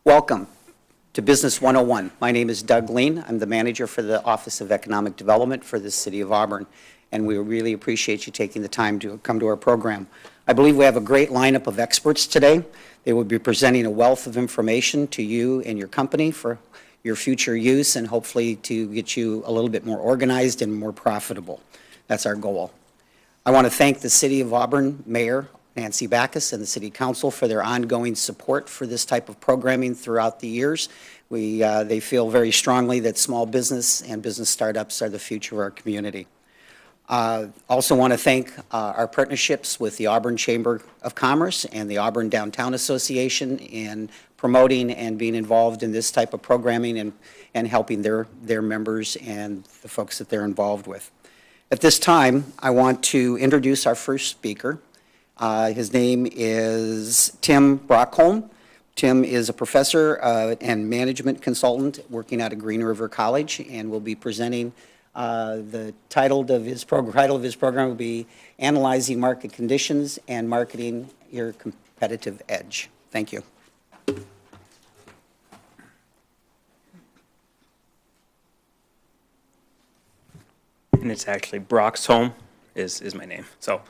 Welcome to Business 101. My name is Doug Lean. I'm the manager for the Office of Economic Development for the City of Auburn, and we really appreciate you taking the time to come to our program. I believe we have a great lineup of experts today. They will be presenting a wealth of information to you and your company for your future use and hopefully to get you a little bit more organized and more profitable. That's our goal. I want to thank the City of Auburn Mayor Nancy Backus and the City Council for their ongoing support for this type of programming throughout the years. They feel very strongly that small business and business startups are the future of our community. Also want to thank our partnerships with the Auburn Chamber of Commerce and the Auburn Downtown Association in promoting and being involved in this type of programming and helping their members and the folks that they're involved with. At this time, I want to introduce our first speaker. His name is Tim Brockholm. Tim is a professor and management consultant working out of Green River College and will be presenting the title of his program will be Analyzing Market Conditions and Marketing Your Competitive Edge. Thank you. And it's actually Broxholm is my name. So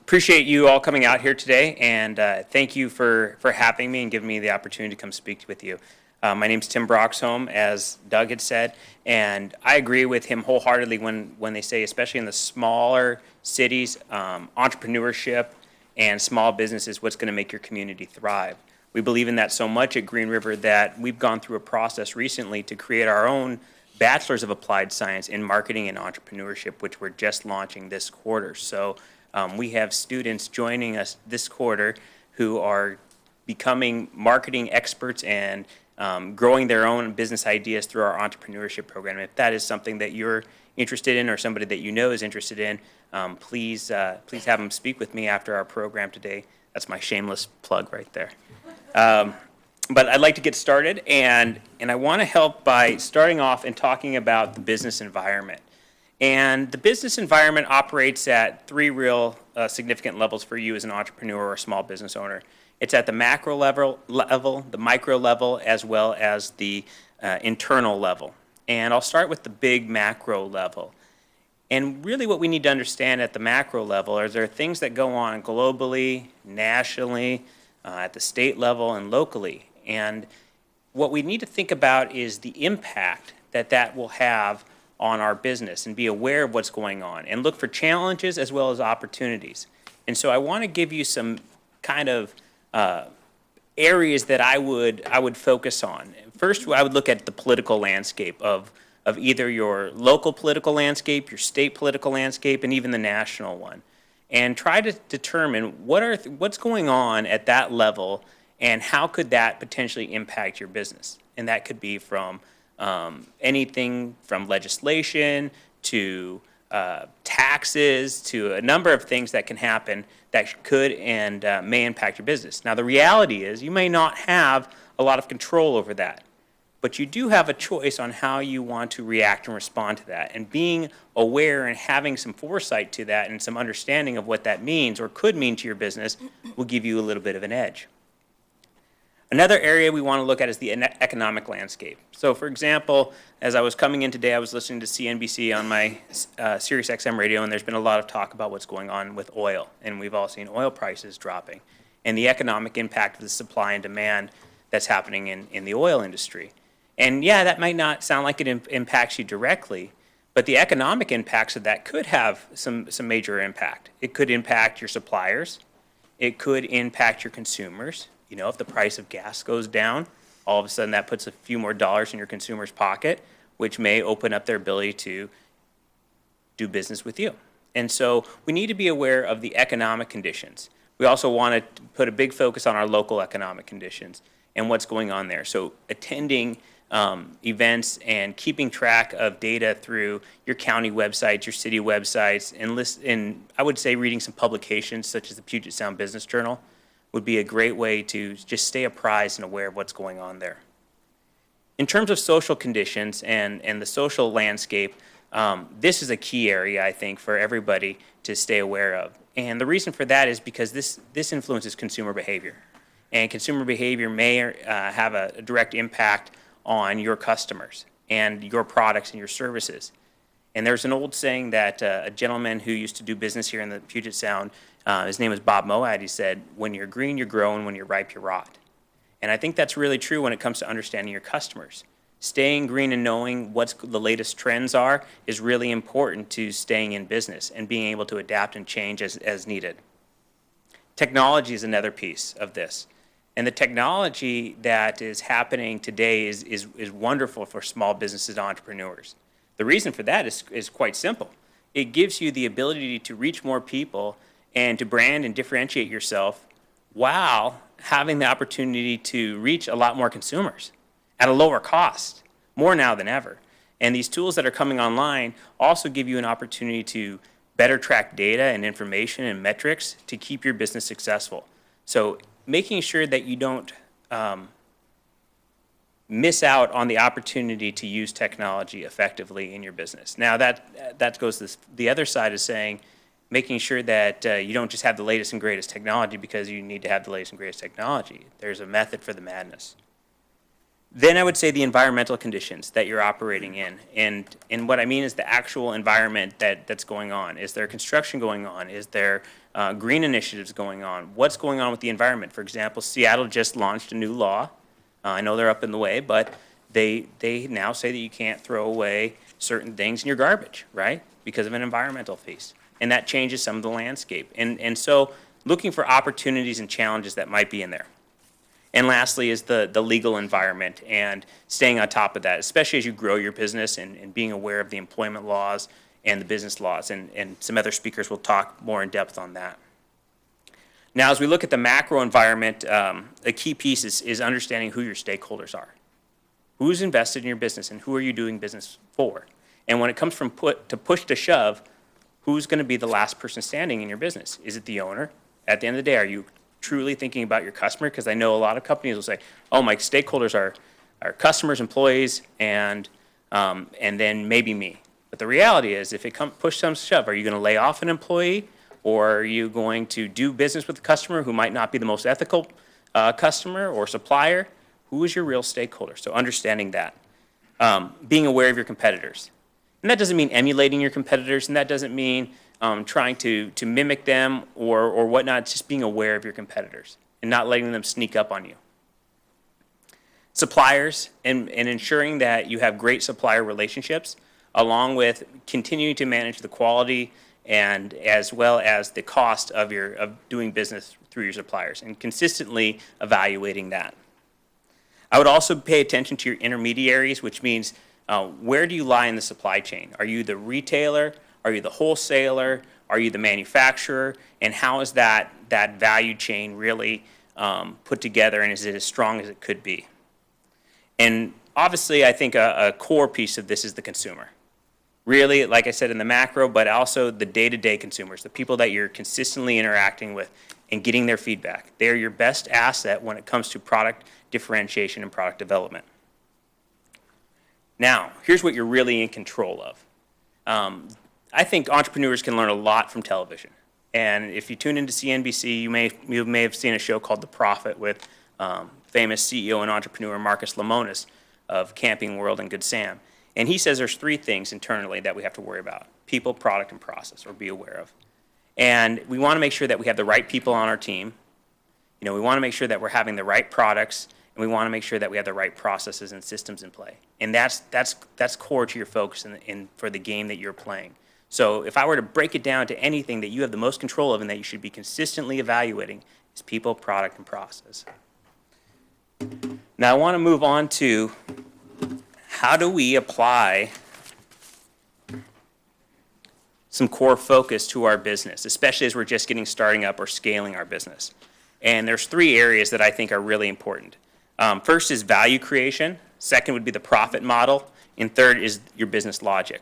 appreciate you all coming out here today, and thank you for having me and giving me the opportunity to come speak with you. My name's Tim Broxholm, as Doug had said, and I agree with him wholeheartedly when they say, especially in the smaller cities, entrepreneurship and small business is what's going to make your community thrive. We believe in that so much at Green River that we've gone through a process recently to create our own Bachelor's of Applied Science in Marketing and Entrepreneurship, which we're just launching this quarter. So we have students joining us this quarter who are becoming marketing experts and growing their own business ideas through our entrepreneurship program. If that is something that you're interested in or somebody that you know is interested in, please have them speak with me after our program today. That's my shameless plug right there. But I'd like to get started, and I want to help by starting off and talking about the business environment. And the business environment operates at three real significant levels for you as an entrepreneur or a small business owner. It's at the macro level, the micro level, as well as the internal level. And I'll start with the big macro level. And really what we need to understand at the macro level is there are things that go on globally, nationally, at the state level, and locally. And what we need to think about is the impact that will have on our business and be aware of what's going on and look for challenges as well as opportunities. And so I want to give you some kind of areas that I would focus on. First, I would look at the political landscape of either your local political landscape, your state political landscape, and even the national one, and try to determine what's going on at that level and how could that potentially impact your business. And that could be from anything from legislation to taxes to a number of things that can happen that could and may impact your business. Now, the reality is you may not have a lot of control over that, but you do have a choice on how you want to react and respond to that. And being aware and having some foresight to that and some understanding of what that means or could mean to your business will give you a little bit of an edge. Another area we want to look at is the economic landscape. So, for example, as I was coming in today, I was listening to CNBC on my Sirius XM radio, and there's been a lot of talk about what's going on with oil. And we've all seen oil prices dropping and the economic impact of the supply and demand that's happening in the oil industry. And yeah, that might not sound like it impacts you directly, but the economic impacts of that could have some major impact. It could impact your suppliers. It could impact your consumers. You know, if the price of gas goes down, all of a sudden that puts a few more dollars in your consumer's pocket, which may open up their ability to do business with you. And so we need to be aware of the economic conditions. We also want to put a big focus on our local economic conditions and what's going on there. So attending events and keeping track of data through your county websites, your city websites, and I would say reading some publications such as the Puget Sound Business Journal would be a great way to just stay apprised and aware of what's going on there. In terms of social conditions and the social landscape, this is a key area, I think, for everybody to stay aware of. And the reason for that is because this influences consumer behavior. and consumer behavior may have a direct impact on your customers and your products and your services. And there's an old saying that a gentleman who used to do business here in the Puget Sound, his name was Bob Moad, he said, when you're green, you grow, and when you're ripe, you rot. And I think that's really true when it comes to understanding your customers. Staying green and knowing what the latest trends are is really important to staying in business and being able to adapt and change as needed. Technology is another piece of this. And the technology that is happening today is wonderful for small businesses and entrepreneurs. The reason for that is quite simple. It gives you the ability to reach more people and to brand and differentiate yourself while having the opportunity to reach a lot more consumers at a lower cost, more now than ever. And these tools that are coming online also give you an opportunity to better track data and information and metrics to keep your business successful. So making sure that you don't miss out on the opportunity to use technology effectively in your business. Now that goes the other side is saying making sure that you don't just have the latest and greatest technology because you need to have the latest and greatest technology. There's a method for the madness. Then I would say the environmental conditions that you're operating in. And what I mean is the actual environment that's going on. Is there construction going on? Is there green initiatives going on? What's going on with the environment? For example, Seattle just launched a new law. I know they're up in the way, but they now say that you can't throw away certain things in your garbage, right? Because of an environmental piece. And that changes some of the landscape. And so looking for opportunities and challenges that might be in there. And lastly is the legal environment and staying on top of that, especially as you grow your business and being aware of the employment laws and the business laws. And some other speakers will talk more in depth on that. Now, as we look at the macro environment, a key piece is understanding who your stakeholders are. Who's invested in your business and who are you doing business for? And when it comes from push to shove, who's going to be the last person standing in your business? Is it the owner? At the end of the day, are you truly thinking about your customer? Because I know a lot of companies will say, oh, my stakeholders are customers, employees, and then maybe me. But the reality is, if it push comes to shove, are you going to lay off an employee, or are you going to do business with a customer who might not be the most ethical customer or supplier? Who is your real stakeholder? So understanding that. Being aware of your competitors. And that doesn't mean emulating your competitors, and that doesn't mean trying to mimic them or whatnot. It's just being aware of your competitors and not letting them sneak up on you. Suppliers and ensuring that you have great supplier relationships, along with continuing to manage the quality and as well as the cost of doing business through your suppliers, and consistently evaluating that. I would also pay attention to your intermediaries, which means where do you lie in the supply chain? Are you the retailer? Are you the wholesaler? Are you the manufacturer? And how is that value chain really put together, and is it as strong as it could be? And obviously, I think a core piece of this is the consumer. Really, like I said, in the macro, but also the day-to-day consumers, the people that you're consistently interacting with and getting their feedback. They're your best asset when it comes to product differentiation and product development. Now, here's what you're really in control of. I think entrepreneurs can learn a lot from television. And if you tune into CNBC, you may have seen a show called The Profit with famous CEO and entrepreneur Marcus Lemonis of Camping World and Good Sam. And he says there's 3 things internally that we have to worry about: people, product, and process, or be aware of. And we want to make sure that we have the right people on our team. We want to make sure that we're having the right products, and we want to make sure that we have the right processes and systems in play. And that's core to your focus for the game that you're playing. So if I were to break it down to anything that you have the most control of and that you should be consistently evaluating, is people, product, and process. Now I want to move on to how do we apply some core focus to our business, especially as we're just getting starting up or scaling our business. And there's 3 areas that I think are really important. First is value creation. Second would be the profit model. And third is your business logic.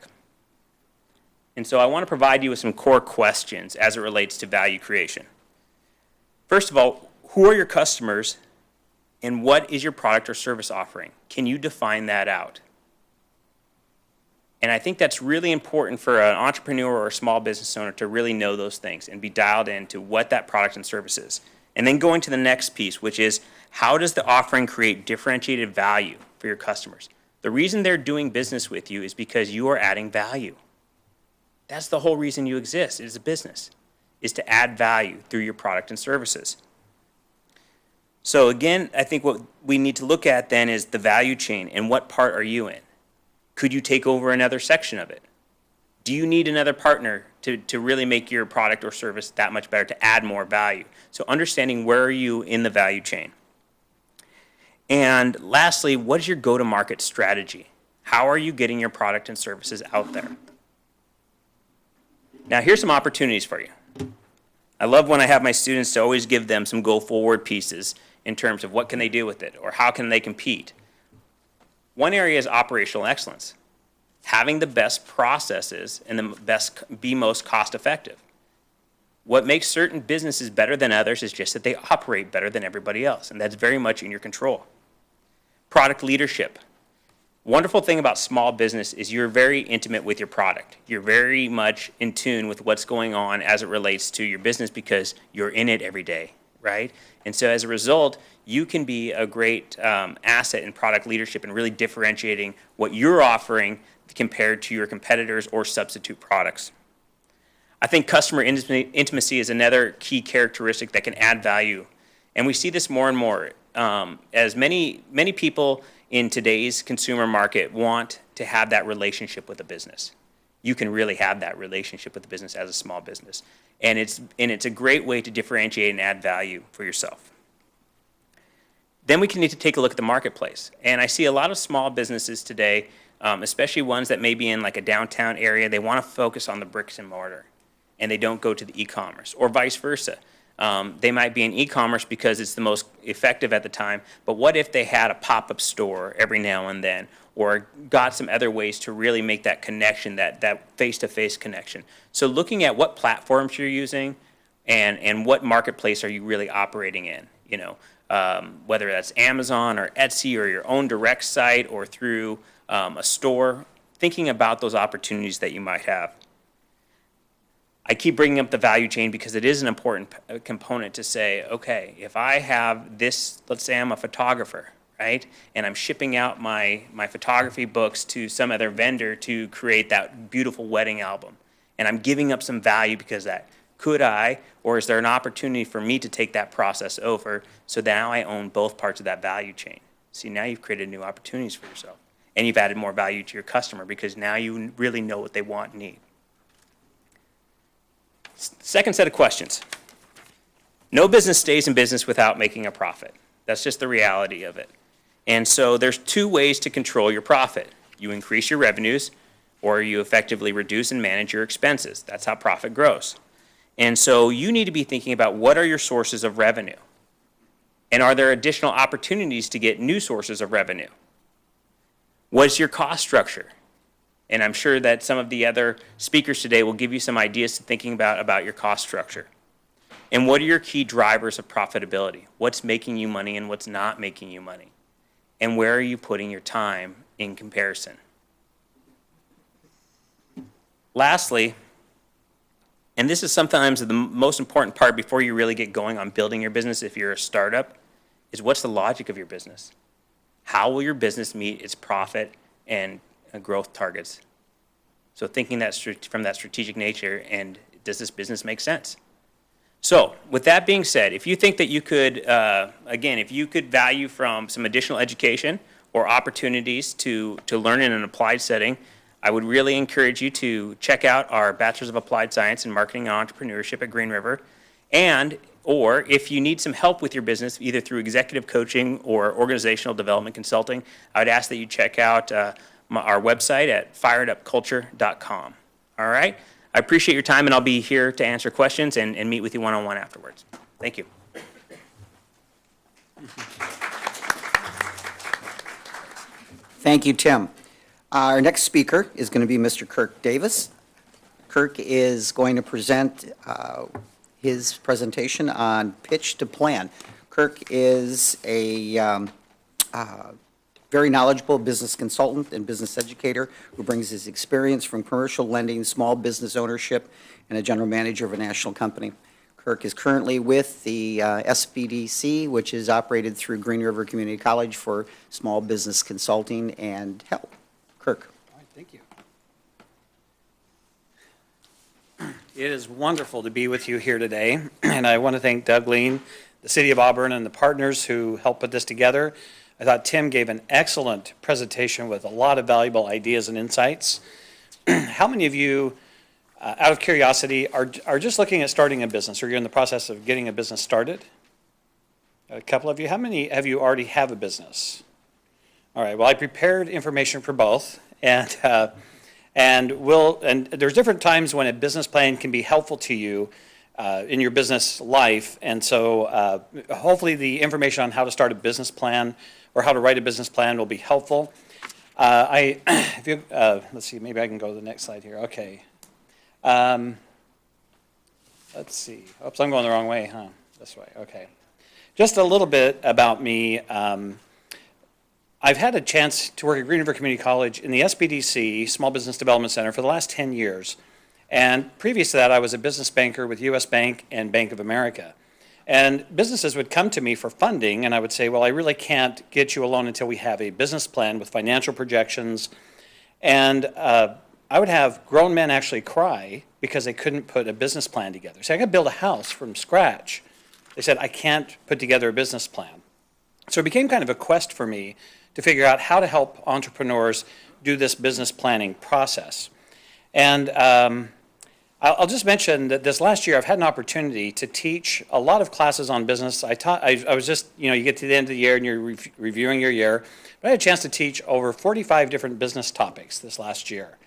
And so I want to provide you with some core questions as it relates to value creation. First of all, who are your customers and what is your product or service offering? Can you define that out? And I think that's really important for an entrepreneur or a small business owner to really know those things and be dialed into what that product and service is. And then going to the next piece, which is how does the offering create differentiated value for your customers? The reason they're doing business with you is because you are adding value. That's the whole reason you exist as a business, is to add value through your product and services. So again, I think what we need to look at then is the value chain and what part are you in? Could you take over another section of it? Do you need another partner to really make your product or service that much better, to add more value? So understanding where are you in the value chain. And lastly, what is your go-to-market strategy? How are you getting your product and services out there? Now, here's some opportunities for you. I love when I have my students to always give them some go-forward pieces in terms of what can they do with it or how can they compete. One area is operational excellence. Having the best processes and be most cost-effective. What makes certain businesses better than others is just that they operate better than everybody else, and that's very much in your control. Product leadership. Wonderful thing about small business is you're very intimate with your product. You're very much in tune with what's going on as it relates to your business because you're in it every day, right? And so as a result, you can be a great asset in product leadership and really differentiating what you're offering compared to your competitors or substitute products. I think customer intimacy is another key characteristic that can add value. And we see this more and more as many people in today's consumer market want to have that relationship with a business. You can really have that relationship with a business as a small business. And it's a great way to differentiate and add value for yourself. Then we need to take a look at the marketplace. And I see a lot of small businesses today, especially ones that may be in like a downtown area, they want to focus on the bricks and mortar and they don't go to the e-commerce, or vice versa. They might be in e-commerce because it's the most effective at the time, but what if they had a pop-up store every now and then, or got some other ways to really make that connection, that face-to-face connection? So looking at what platforms you're using and what marketplace are you really operating in, whether that's Amazon or Etsy or your own direct site or through a store, thinking about those opportunities that you might have. I keep bringing up the value chain because it is an important component to say, okay, if I have this, let's say I'm a photographer, right? And I'm shipping out my photography books to some other vendor to create that beautiful wedding album. And I'm giving up some value because of that. Could I, or is there an opportunity for me to take that process over so now I own both parts of that value chain? See, now you've created new opportunities for yourself. And you've added more value to your customer because now you really know what they want and need. Second set of questions. No business stays in business without making a profit. That's just the reality of it. And so there's two ways to control your profit. You increase your revenues, or you effectively reduce and manage your expenses. That's how profit grows. And so you need to be thinking about what are your sources of revenue? And are there additional opportunities to get new sources of revenue? What's your cost structure? And I'm sure that some of the other speakers today will give you some ideas to thinking about your cost structure. And what are your key drivers of profitability? What's making you money and what's not making you money? And where are you putting your time in comparison? Lastly, and this is sometimes the most important part before you really get going on building your business if you're a startup, is what's the logic of your business? How will your business meet its profit and growth targets? So thinking that from that strategic nature, and does this business make sense? So with that being said, if you think that you could, again, if you could value from some additional education or opportunities to learn in an applied setting, I would really encourage you to check out our Bachelor's of Applied Science in Marketing and Entrepreneurship at Green River. Or if you need some help with your business, either through executive coaching or organizational development consulting, I would ask that you check out our website at firedupculture.com. All right? I appreciate your time, and I'll be here to answer questions and meet with you one-on-one afterwards. Thank you. Thank you, Tim. Our next speaker is going to be Mr. Kirk Davis. Kirk is going to present his presentation on pitch to plan. Kirk is a very knowledgeable business consultant and business educator who brings his experience from commercial lending, small business ownership, and a general manager of a national company. Kirk is currently with the SBDC, which is operated through Green River Community College for small business consulting and help. Kirk. All right, thank you. It is wonderful to be with you here today, and I want to thank Doug Lean, the City of Auburn, and the partners who helped put this together. I thought Tim gave an excellent presentation with a lot of valuable ideas and insights. How many of you, out of curiosity, are just looking at starting a business, or you're in the process of getting a business started? A couple of you. How many of you already have a business? All right, well, I prepared information for both, and there's different times when a business plan can be helpful to you in your business life, and so hopefully the information on how to start a business plan or how to write a business plan will be helpful. Let's see, maybe I can go to the next slide here. Okay. Let's see. Oops, I'm going the wrong way, huh? This way. Okay. Just a little bit about me. I've had a chance to work at Green River Community College in the SBDC, Small Business Development Center, for the last 10 years. And previous to that, I was a business banker with U.S. Bank and Bank of America. And businesses would come to me for funding, and I would say, well, I really can't get you a loan until we have a business plan with financial projections. And I would have grown men actually cry because they couldn't put a business plan together. So I got to build a house from scratch. They said, I can't put together a business plan. So it became kind of a quest for me to figure out how to help entrepreneurs do this business planning process. And I'll just mention that this last year I've had an opportunity to teach a lot of classes on business. I was just, you get to the end of the year and you're reviewing your year, but I had a chance to teach over 45 different business topics this last year.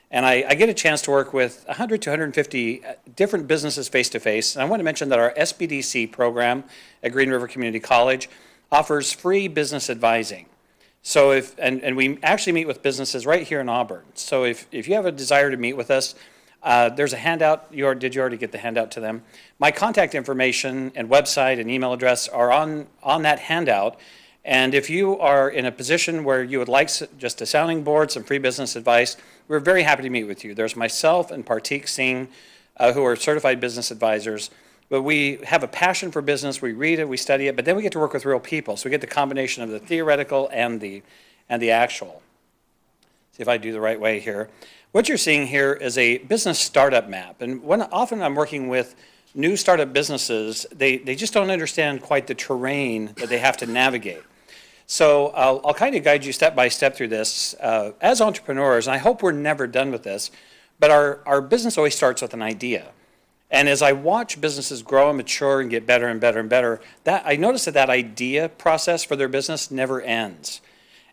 And I get a chance to work with 100 to 150 different businesses face-to-face. And I want to mention that our SBDC program at Green River Community College offers free business advising. So and we actually meet with businesses right here in Auburn. So if you have a desire to meet with us, there's a handout. Did you already get the handout to them? My contact information and website and email address are on that handout. And if you are in a position where you would like just a sounding board, some free business advice, we're very happy to meet with you. There's myself and Partik Singh, who are certified business advisors. But we have a passion for business. We read it, we study it, but then we get to work with real people. So we get the combination of the theoretical and the actual. See if I do the right way here. What you're seeing here is a business startup map. And often I'm working with new startup businesses, they just don't understand quite the terrain that they have to navigate. So I'll kind of guide you step by step through this. As entrepreneurs, and I hope we're never done with this, but our business always starts with an idea. And as I watch businesses grow and mature and get better and better and better, I notice that idea process for their business never ends.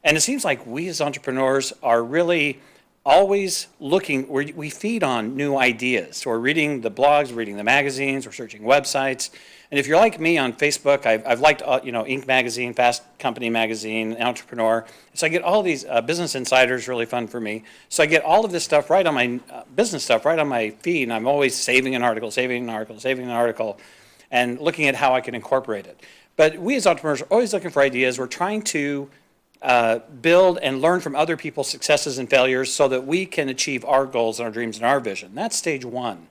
And it seems like we as entrepreneurs are really always looking, we feed on new ideas. So we're reading the blogs, we're reading the magazines, we're searching websites. And if you're like me on Facebook, I've liked, Inc. Magazine, Fast Company Magazine, Entrepreneur. So I get all these Business Insiders, really fun for me. So I get all of this stuff right on my business stuff, right on my feed. And I'm always saving an article, and looking at how I can incorporate it. But we as entrepreneurs are always looking for ideas. We're trying to build and learn from other people's successes and failures so that we can achieve our goals and our dreams and our vision. That's stage one.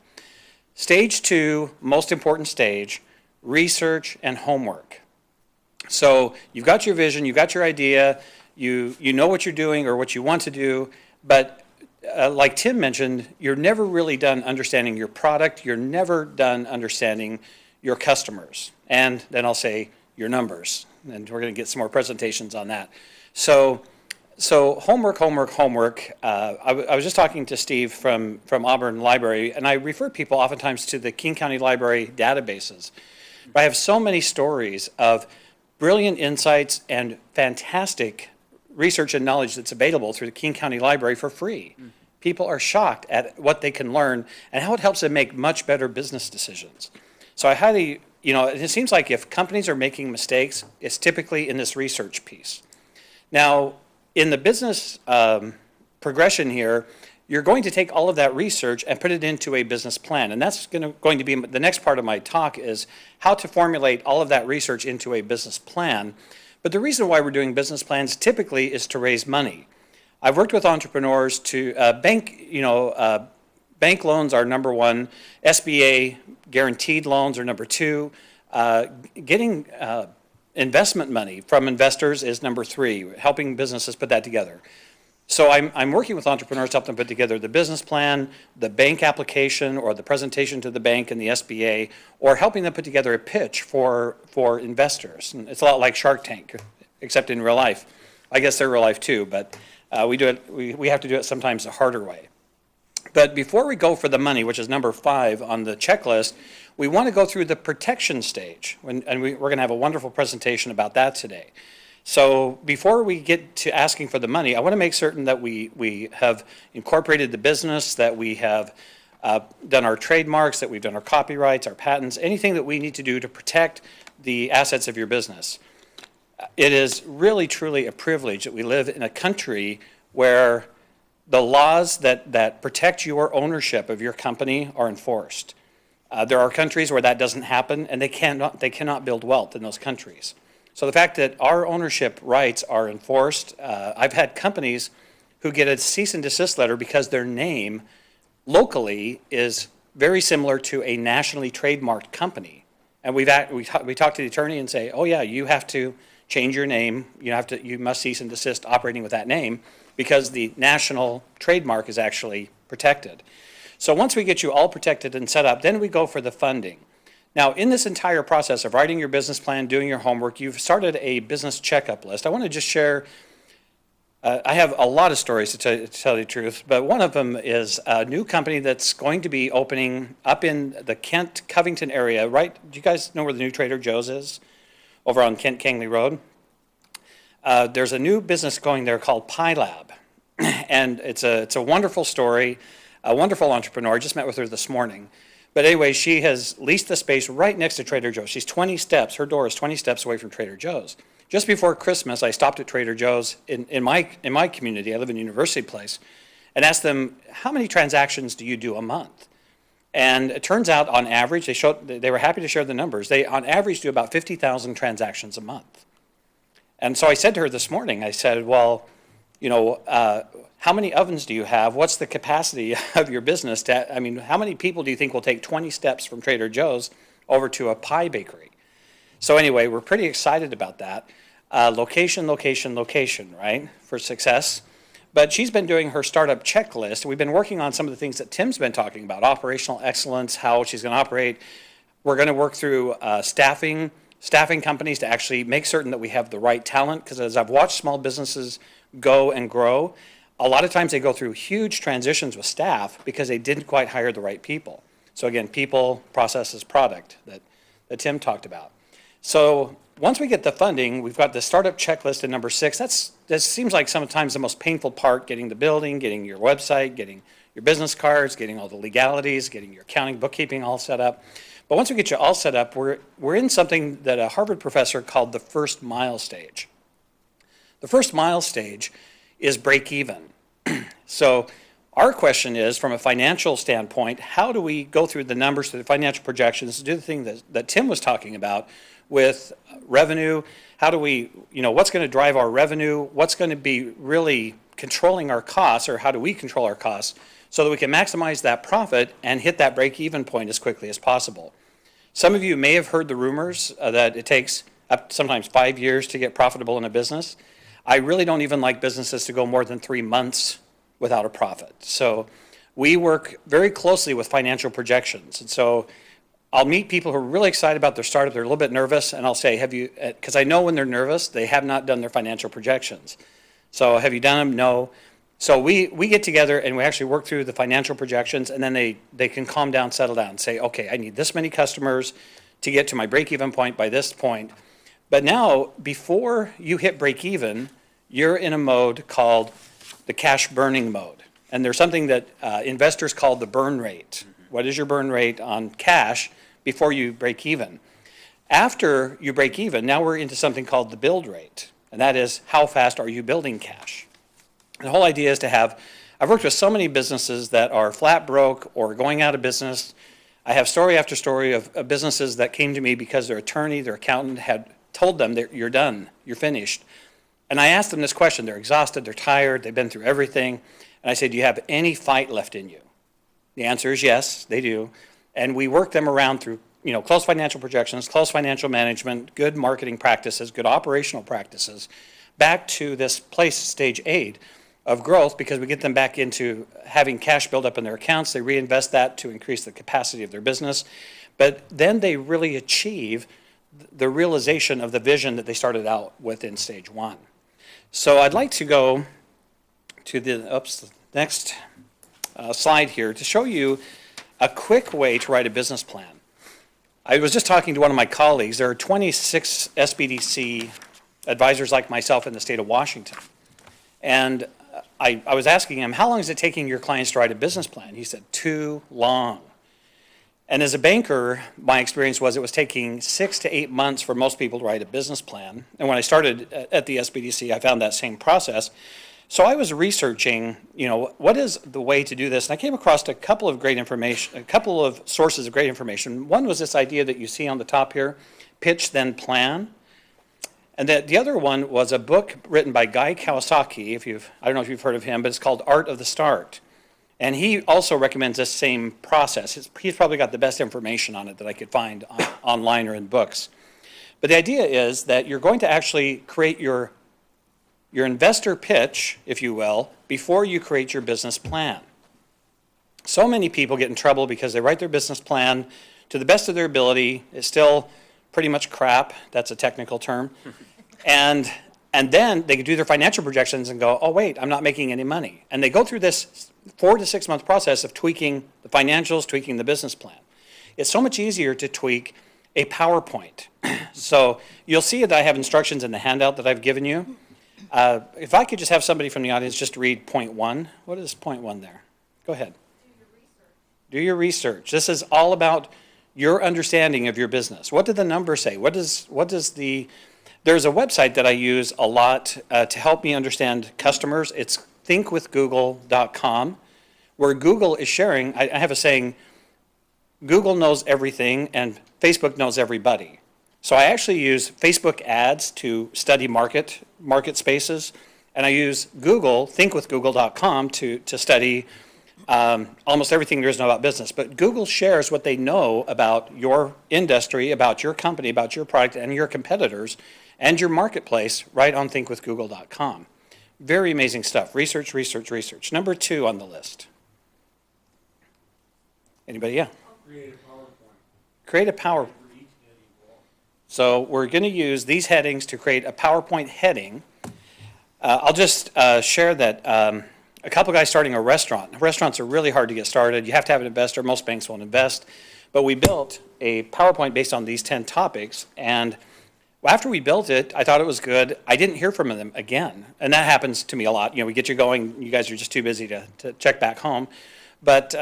Stage two, most important stage, research and homework. So you've got your vision, you've got your idea, you know what you're doing or what you want to do, but like Tim mentioned, you're never really done understanding your product, you're never done understanding your customers, and then I'll say your numbers, and we're going to get some more presentations on that. So homework. I was just talking to Steve from Auburn Library, and I refer people oftentimes to the King County Library databases. But I have so many stories of brilliant insights and fantastic research and knowledge that's available through the King County Library for free. People are shocked at what they can learn and how it helps them make much better business decisions. So I highly, it seems like if companies are making mistakes, it's typically in this research piece. Now, in the business progression here, you're going to take all of that research and put it into a business plan. And that's going to be the next part of my talk is how to formulate all of that research into a business plan. But the reason why we're doing business plans typically is to raise money. I've worked with entrepreneurs to bank bank loans are number one. SBA guaranteed loans are number two. Getting investment money from investors is number three, helping businesses put that together. So I'm working with entrepreneurs to help them put together the business plan, the bank application, or the presentation to the bank and the SBA, or helping them put together a pitch for investors. And it's a lot like Shark Tank, except in real life. I guess they're real life too, but we have to do it sometimes the harder way. But before we go for the money, which is number 5 on the checklist, we want to go through the protection stage, and we're going to have a wonderful presentation about that today. So before we get to asking for the money, I want to make certain that we have incorporated the business, that we have done our trademarks, that we've done our copyrights, our patents, anything that we need to do to protect the assets of your business. It is really, truly a privilege that we live in a country where the laws that protect your ownership of your company are enforced. There are countries where that doesn't happen, and they cannot build wealth in those countries. So the fact that our ownership rights are enforced, I've had companies who get a cease and desist letter because their name locally is very similar to a nationally trademarked company. And we talk to the attorney and say, oh yeah, you have to change your name. You must cease and desist operating with that name because the national trademark is actually protected. So once we get you all protected and set up, then we go for the funding. Now, in this entire process of writing your business plan, doing your homework, you've started a business checkup list. I want to just share, I have a lot of stories to tell you the truth, but one of them is a new company that's going to be opening up in the Kent, Covington area, right? Do you guys know where the new Trader Joe's is? Over on Kent Kangley Road. There's a new business going there called Pie Lab. And it's a wonderful story, a wonderful entrepreneur. I just met with her this morning. But anyway, she has leased the space right next to Trader Joe's. She's 20 steps, her door is 20 steps away from Trader Joe's. Just before Christmas, I stopped at Trader Joe's in my community. I live in University Place, and asked them, how many transactions do you do a month? And it turns out, on average, they were happy to share the numbers. They, on average, do about 50,000 transactions a month. And so I said to her this morning, I said, well, how many ovens do you have? What's the capacity of your business? How many people do you think will take 20 steps from Trader Joe's over to a pie bakery? So anyway, we're pretty excited about that. Location, right, for success. But she's been doing her startup checklist. We've been working on some of the things that Tim's been talking about, operational excellence, how she's going to operate. We're going to work through staffing companies to actually make certain that we have the right talent, because as I've watched small businesses go and grow, a lot of times they go through huge transitions with staff because they didn't quite hire the right people. So again, people, processes, product that Tim talked about. So once we get the funding, we've got the startup checklist at number 6. That seems like sometimes the most painful part, getting the building, getting your website, getting your business cards, getting all the legalities, getting your accounting, bookkeeping all set up. But once we get you all set up, we're in something that a Harvard professor called the first mile stage. The first mile stage is break even. So our question is, from a financial standpoint, how do we go through the numbers, through the financial projections, do the thing that Tim was talking about with revenue? How do we, what's going to drive our revenue? What's going to be really controlling our costs, or how do we control our costs so that we can maximize that profit and hit that break-even point as quickly as possible? Some of you may have heard the rumors that it takes up sometimes 5 years to get profitable in a business. I really don't even like businesses to go more than 3 months without a profit. So we work very closely with financial projections. And so I'll meet people who are really excited about their startup. They're a little bit nervous, and I'll say, because I know when they're nervous, they have not done their financial projections. So have you done them? No. So we get together and we actually work through the financial projections, and then they can calm down, settle down, and say, okay, I need this many customers to get to my break-even point by this point. But now, before you hit break even, you're in a mode called the cash burning mode. And there's something that investors call the burn rate. What is your burn rate on cash before you break even? After you break even, now we're into something called the build rate. And that is, how fast are you building cash? And the whole idea is to have, I've worked with so many businesses that are flat broke or going out of business. I have story after story of businesses that came to me because their attorney, their accountant had told them that you're done, you're finished. And I asked them this question. They're exhausted, they're tired, they've been through everything. And I said, do you have any fight left in you? The answer is yes, they do. And we work them around through, close financial projections, close financial management, good marketing practices, good operational practices, back to this place, stage 8 of growth, because we get them back into having cash build up in their accounts. They reinvest that to increase the capacity of their business. But then they really achieve the realization of the vision that they started out with in stage 1. So I'd like to go to the next slide here to show you a quick way to write a business plan. I was just talking to one of my colleagues. There are 26 SBDC advisors like myself in the state of Washington. And I was asking him, how long is it taking your clients to write a business plan? He said, too long. And as a banker, my experience was it was taking 6 to 8 months for most people to write a business plan. And when I started at the SBDC, I found that same process. So I was researching, what is the way to do this? And I came across a couple of sources of great information. One was this idea that you see on the top here, pitch then plan. And that the other one was a book written by Guy Kawasaki, I don't know if you've heard of him, but it's called Art of the Start. And he also recommends this same process. He's probably got the best information on it that I could find online or in books. But the idea is that you're going to actually create your investor pitch, if you will, before you create your business plan. So many people get in trouble because they write their business plan to the best of their ability. It's still pretty much crap. That's a technical term. And then they can do their financial projections and go, oh, wait, I'm not making any money. And they go through this 4 to 6 month process of tweaking the financials, tweaking the business plan. It's so much easier to tweak a PowerPoint. So you'll see that I have instructions in the handout that I've given you. If I could just have somebody from the audience just read point 1. What is point 1 there? Go ahead. Do your research. This is all about your understanding of your business. What do the numbers say? There's a website that I use a lot to help me understand customers. It's thinkwithgoogle.com, where Google is sharing, I have a saying, Google knows everything and Facebook knows everybody. So I actually use Facebook ads to study market spaces, and I use Google, thinkwithgoogle.com, to study almost everything there is to know about business. But Google shares what they know about your industry, about your company, about your product, and your competitors, and your marketplace right on thinkwithgoogle.com. Very amazing stuff. Research, research, research. Number 2 on the list. Anybody? Yeah. Create a PowerPoint. Create a PowerPoint. So we're going to use these headings to create a PowerPoint heading. I'll just share that a couple guys starting a restaurant. Restaurants are really hard to get started. You have to have an investor. Most banks won't invest. But we built a PowerPoint based on these 10 topics. And after we built it, I thought it was good. I didn't hear from them again. And that happens to me a lot. We get you going. You guys are just too busy to check back home. But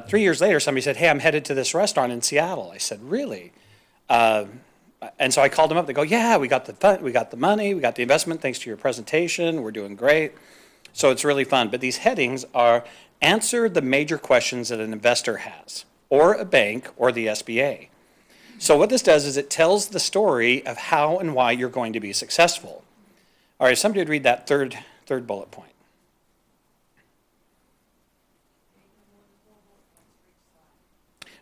3 years later, somebody said, hey, I'm headed to this restaurant in Seattle. I said, really? And so I called them up. They go, yeah, we got the money, we got the investment thanks to your presentation. We're doing great. So it's really fun. But these headings are answer the major questions that an investor has, or a bank, or the SBA. So what this does is it tells the story of how and why you're going to be successful. All right, if somebody would read that third bullet point.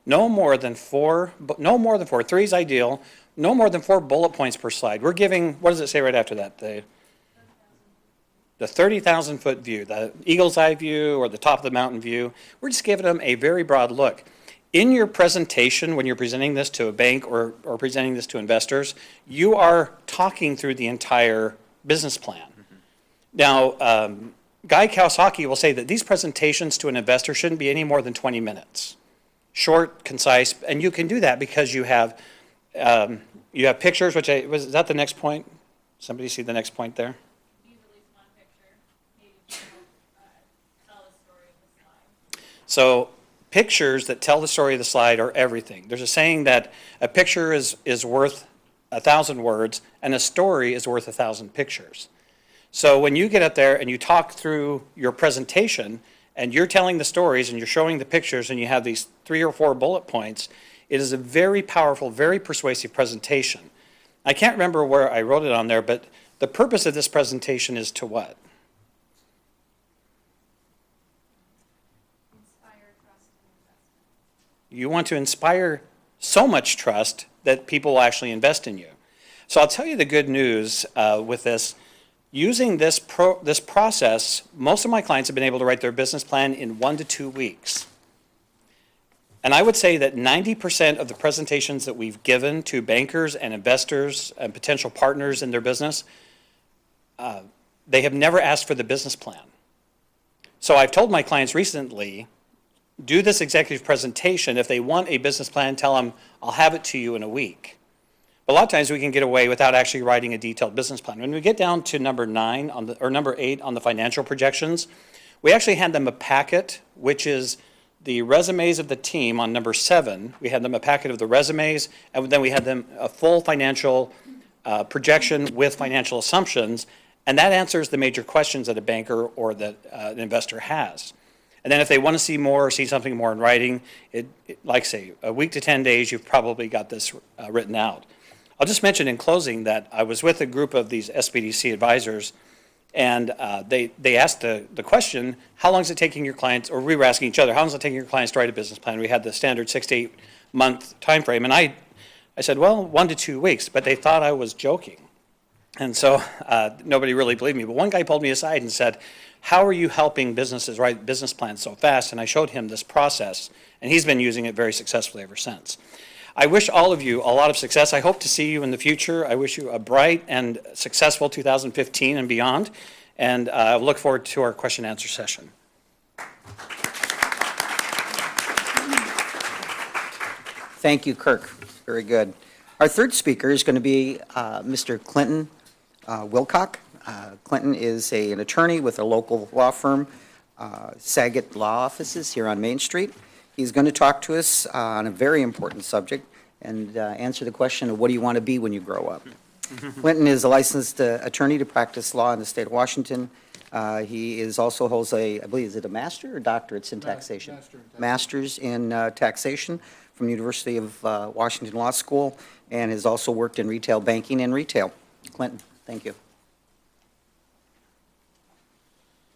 No more than four. 3 is ideal. No more than 4 bullet points per slide. We're giving, what does it say right after that? The 30,000-foot view, the eagle's eye view or the top of the mountain view. We're just giving them a very broad look. In your presentation, when you're presenting this to a bank or presenting this to investors, you are talking through the entire business plan. Now, Guy Kawasaki will say that these presentations to an investor shouldn't be any more than 20 minutes. Short, concise, and you can do that because you have pictures, is that the next point? Somebody see the next point there? Use at least one picture, maybe tell the story of the slide. So pictures that tell the story of the slide are everything. There's a saying that a picture is worth 1,000 words and a story is worth 1,000 pictures. So when you get up there and you talk through your presentation and you're telling the stories and you're showing the pictures and you have these 3 or 4 bullet points, it is a very powerful, very persuasive presentation. I can't remember where I wrote it on there, but the purpose of this presentation is to what? Inspire trust You want to inspire so much trust that people will actually invest in you. So I'll tell you the good news with this. Using this process, most of my clients have been able to write their business plan in 1 to 2 weeks. And I would say that 90% of the presentations that we've given to bankers and investors and potential partners in their business, they have never asked for the business plan. So I've told my clients recently, do this executive presentation. If they want a business plan, tell them, I'll have it to you in a week. But a lot of times we can get away without actually writing a detailed business plan. When we get down to number 8 on the financial projections, we actually hand them a packet, which is the resumes of the team on number 7. We had them a packet of the resumes, and then we had them a full financial projection with financial assumptions, and that answers the major questions that a banker or that an investor has. And then if they want to see more or see something more in writing, like I say, a week to 10 days, you've probably got this written out. I'll just mention in closing that I was with a group of these SBDC advisors, and they asked the question, how long is it taking your clients, or we were asking each other, how long is it taking your clients to write a business plan? We had the standard 6 to 8 month time frame, and I said, well, 1 to 2 weeks, but they thought I was joking. And so nobody really believed me. But one guy pulled me aside and said, how are you helping businesses write business plans so fast? And I showed him this process, and he's been using it very successfully ever since. I wish all of you a lot of success. I hope to see you in the future. I wish you a bright and successful 2015 and beyond. And I look forward to our question and answer session. Thank you, Kirk. Very good. Our third speaker is going to be Mr. Clinton Wilcock. Clinton is an attorney with a local law firm, Saget Law Offices here on Main Street. He's going to talk to us on a very important subject and answer the question of what do you want to be when you grow up. Clinton is a licensed attorney to practice law in the state of Washington. He is also holds I believe, is it a master or doctorate in taxation? Master in taxation. Masters in taxation from the University of Washington Law School, and has also worked in retail banking and retail. Clinton, thank you.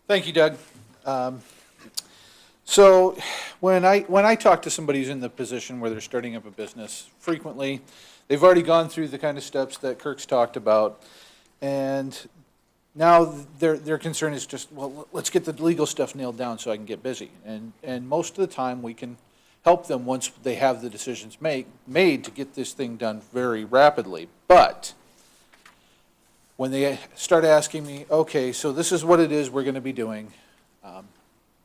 Thank you, Doug. So when I talk to somebody who's in the position where they're starting up a business, frequently they've already gone through the kind of steps that Kirk's talked about, and now their concern is just, well, let's get the legal stuff nailed down so I can get busy. And most of the time we can help them once they have the decisions made to get this thing done very rapidly. But when they start asking me, okay, so this is what it is we're going to be doing,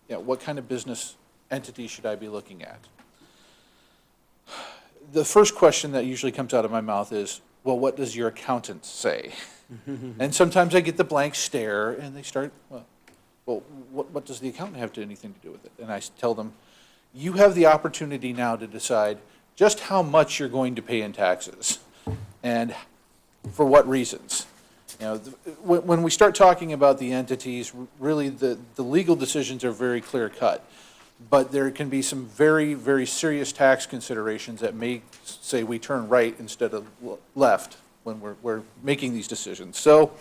what kind of business entity should I be looking at? The first question that usually comes out of my mouth is, well, what does your accountant say? And sometimes I get the blank stare, and they start, well, what does the accountant have to anything to do with it? And I tell them, you have the opportunity now to decide just how much you're going to pay in taxes and for what reasons. When we start talking about the entities, really the legal decisions are very clear cut, but there can be some very, very serious tax considerations that may say we turn right instead of left when we're making these decisions. So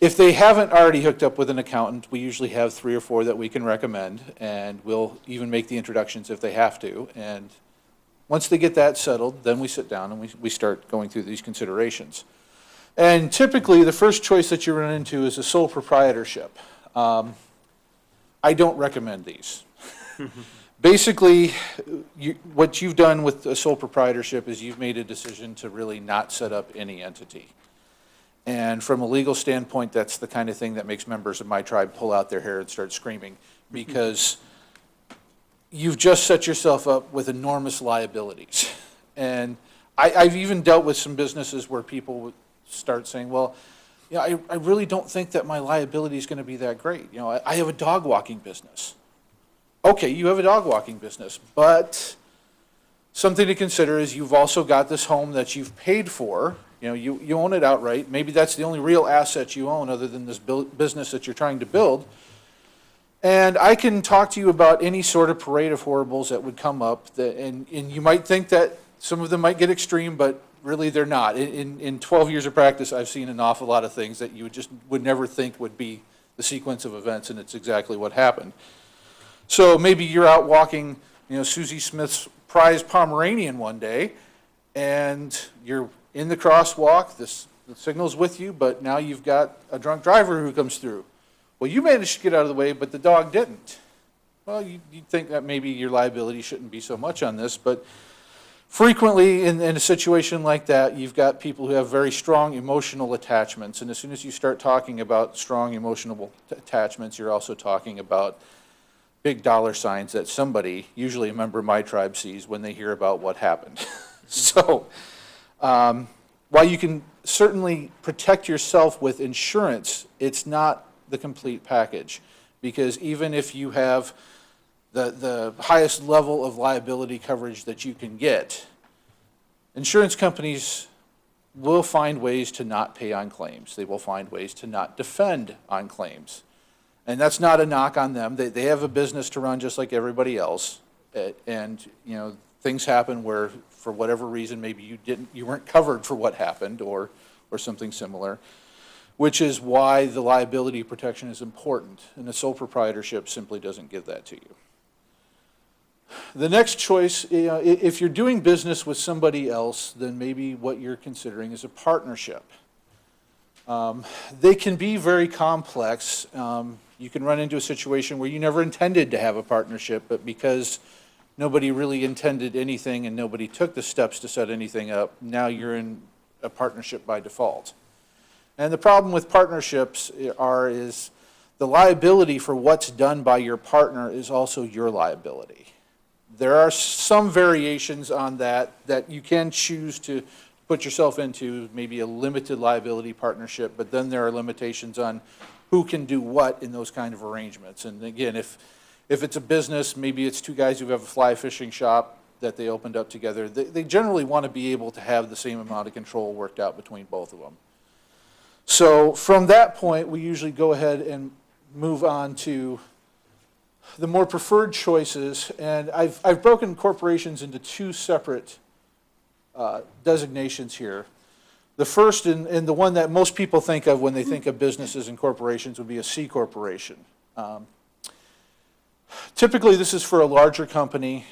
if they haven't already hooked up with an accountant, we usually have 3 or 4 that we can recommend, and we'll even make the introductions if they have to. And once they get that settled, then we sit down and we start going through these considerations. And typically, the first choice that you run into is a sole proprietorship. I don't recommend these. Basically, what you've done with a sole proprietorship is you've made a decision to really not set up any entity. And from a legal standpoint, that's the kind of thing that makes members of my tribe pull out their hair and start screaming, because you've just set yourself up with enormous liabilities. And I've even dealt with some businesses where people start saying, well, I really don't think that my liability is going to be that great. I have a dog walking business. Okay, you have a dog walking business, but something to consider is you've also got this home that you've paid for. You own it outright. Maybe that's the only real asset you own other than this business that you're trying to build. And I can talk to you about any sort of parade of horribles that would come up, and you might think that some of them might get extreme, but really they're not. In 12 years of practice, I've seen an awful lot of things that you would never think would be the sequence of events, and it's exactly what happened. So maybe you're out walking Susie Smith's prize Pomeranian one day, and you're in the crosswalk, the signal's with you, but now you've got a drunk driver who comes through. Well, you managed to get out of the way, but the dog didn't. Well, you'd think that maybe your liability shouldn't be so much on this, but frequently in a situation like that, you've got people who have very strong emotional attachments, and as soon as you start talking about strong emotional attachments, you're also talking about big dollar signs that somebody, usually a member of my tribe, sees when they hear about what happened. So, while you can certainly protect yourself with insurance, it's not the complete package, because even if you have the highest level of liability coverage that you can get, insurance companies will find ways to not pay on claims. They will find ways to not defend on claims. And that's not a knock on them. They have a business to run just like everybody else. And, things happen where, for whatever reason, maybe you weren't covered for what happened or something similar, which is why the liability protection is important. And a sole proprietorship simply doesn't give that to you. The next choice, if you're doing business with somebody else, then maybe what you're considering is a partnership. They can be very complex. You can run into a situation where you never intended to have a partnership, but because nobody really intended anything and nobody took the steps to set anything up, now you're in a partnership by default. And the problem with partnerships is the liability for what's done by your partner is also your liability. There are some variations on that you can choose to put yourself into, maybe a limited liability partnership, but then there are limitations on who can do what in those kind of arrangements. And again, if it's a business, maybe it's two guys who have a fly fishing shop that they opened up together, they generally want to be able to have the same amount of control worked out between both of them. So from that point, we usually go ahead and move on to the more preferred choices, and I've broken corporations into two separate designations here. The first, and the one that most people think of when they think of businesses and corporations, would be a C corporation. Typically, this is for a larger company.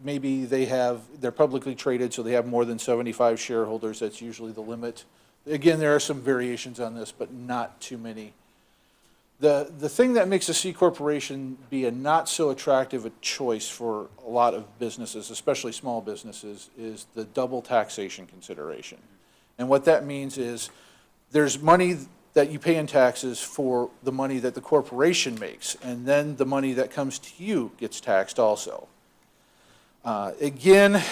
Maybe they're publicly traded, so they have more than 75 shareholders. That's usually the limit. Again, there are some variations on this, but not too many. The thing that makes a C corporation be a not so attractive a choice for a lot of businesses, especially small businesses, is the double taxation consideration. And what that means is there's money that you pay in taxes for the money that the corporation makes, and then the money that comes to you gets taxed also. Again,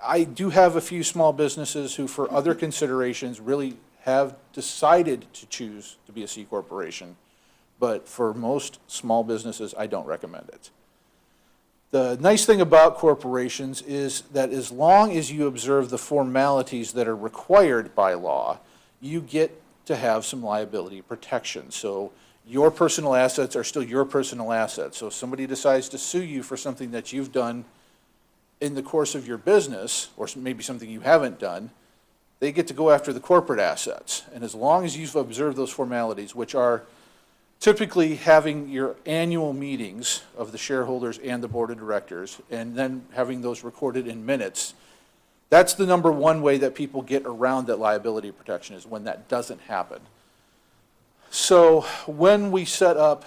I do have a few small businesses who, for other considerations, really have decided to choose to be a C corporation. But for most small businesses, I don't recommend it. The nice thing about corporations is that as long as you observe the formalities that are required by law, you get to have some liability protection. So your personal assets are still your personal assets. So if somebody decides to sue you for something that you've done in the course of your business, or maybe something you haven't done, they get to go after the corporate assets. And as long as you've observed those formalities, which are typically having your annual meetings of the shareholders and the board of directors, and then having those recorded in minutes, that's the number one way that people get around that liability protection, is when that doesn't happen. So when we set up,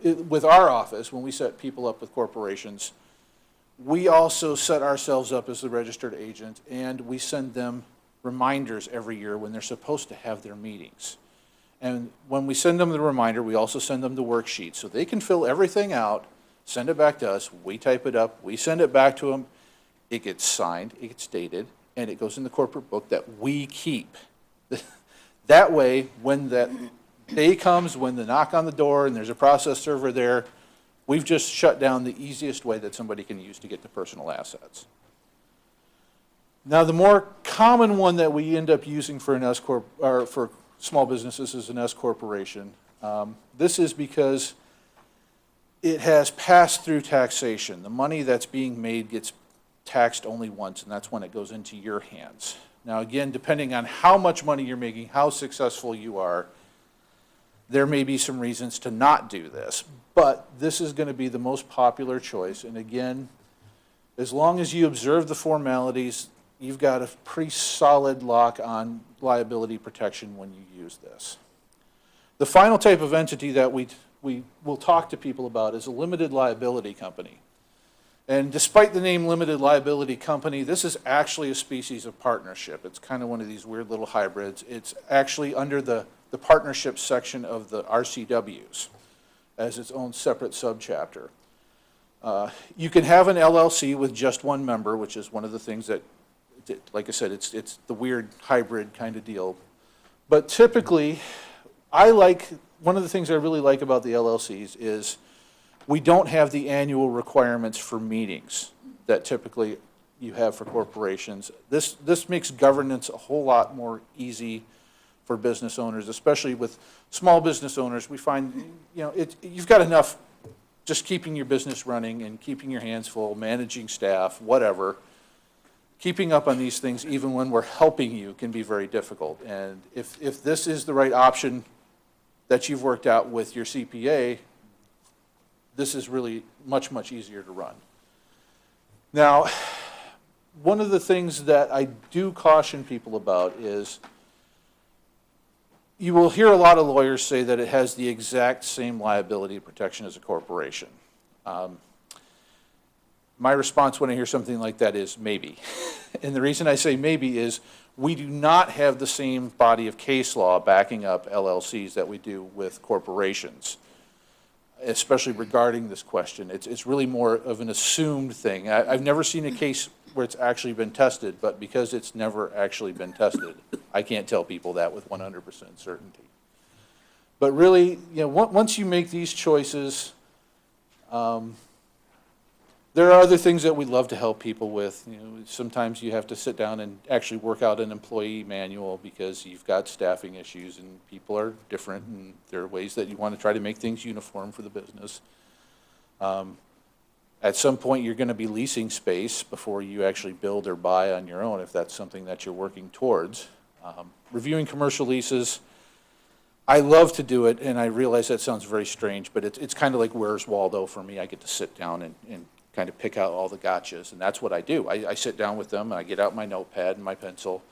with our office, when we set people up with corporations, we also set ourselves up as the registered agent, and we send them reminders every year when they're supposed to have their meetings. And when we send them the reminder, we also send them the worksheet, so they can fill everything out, send it back to us, we type it up, we send it back to them, it gets signed, it gets dated, and it goes in the corporate book that we keep. That way, when that day comes, when the knock on the door and there's a process server there, we've just shut down the easiest way that somebody can use to get to personal assets. Now, the more common one that we end up using for an S corp, or for small businesses, is an S corporation. This is because it has pass-through taxation. The money that's being made gets taxed only once, and that's when it goes into your hands. Now, again, depending on how much money you're making, how successful you are, there may be some reasons to not do this, but this is going to be the most popular choice. And again, as long as you observe the formalities, you've got a pretty solid lock on liability protection when you use this. The final type of entity that we will talk to people about is a limited liability company. And despite the name limited liability company, this is actually a species of partnership. It's kind of one of these weird little hybrids. It's actually under the partnership section of the RCWs as its own separate subchapter. You can have an LLC with just one member, which is one of the things that, like I said, it's the weird hybrid kind of deal. But typically, one of the things I really like about the LLCs is we don't have the annual requirements for meetings that typically you have for corporations. This makes governance a whole lot more easy for business owners, especially with small business owners. We find, you've got enough just keeping your business running and keeping your hands full, managing staff, whatever. Keeping up on these things, even when we're helping you, can be very difficult. And if this is the right option that you've worked out with your CPA, this is really much, much easier to run. Now, one of the things that I do caution people about is you will hear a lot of lawyers say that it has the exact same liability protection as a corporation. My response when I hear something like that is maybe. And the reason I say maybe is we do not have the same body of case law backing up LLCs that we do with corporations, especially regarding this question. It's really more of an assumed thing. I've never seen a case where it's actually been tested, but because it's never actually been tested, I can't tell people that with 100% certainty. But really, once you make these choices, there are other things that we love to help people with. Sometimes you have to sit down and actually work out an employee manual because you've got staffing issues and people are different and there are ways that you want to try to make things uniform for the business. At some point, you're going to be leasing space before you actually build or buy on your own if that's something that you're working towards. Reviewing commercial leases, I love to do it, and I realize that sounds very strange, but it's kind of like Where's Waldo for me. I get to sit down and kind of pick out all the gotchas, and that's what I do. I sit down with them, and I get out my notepad and my pencil,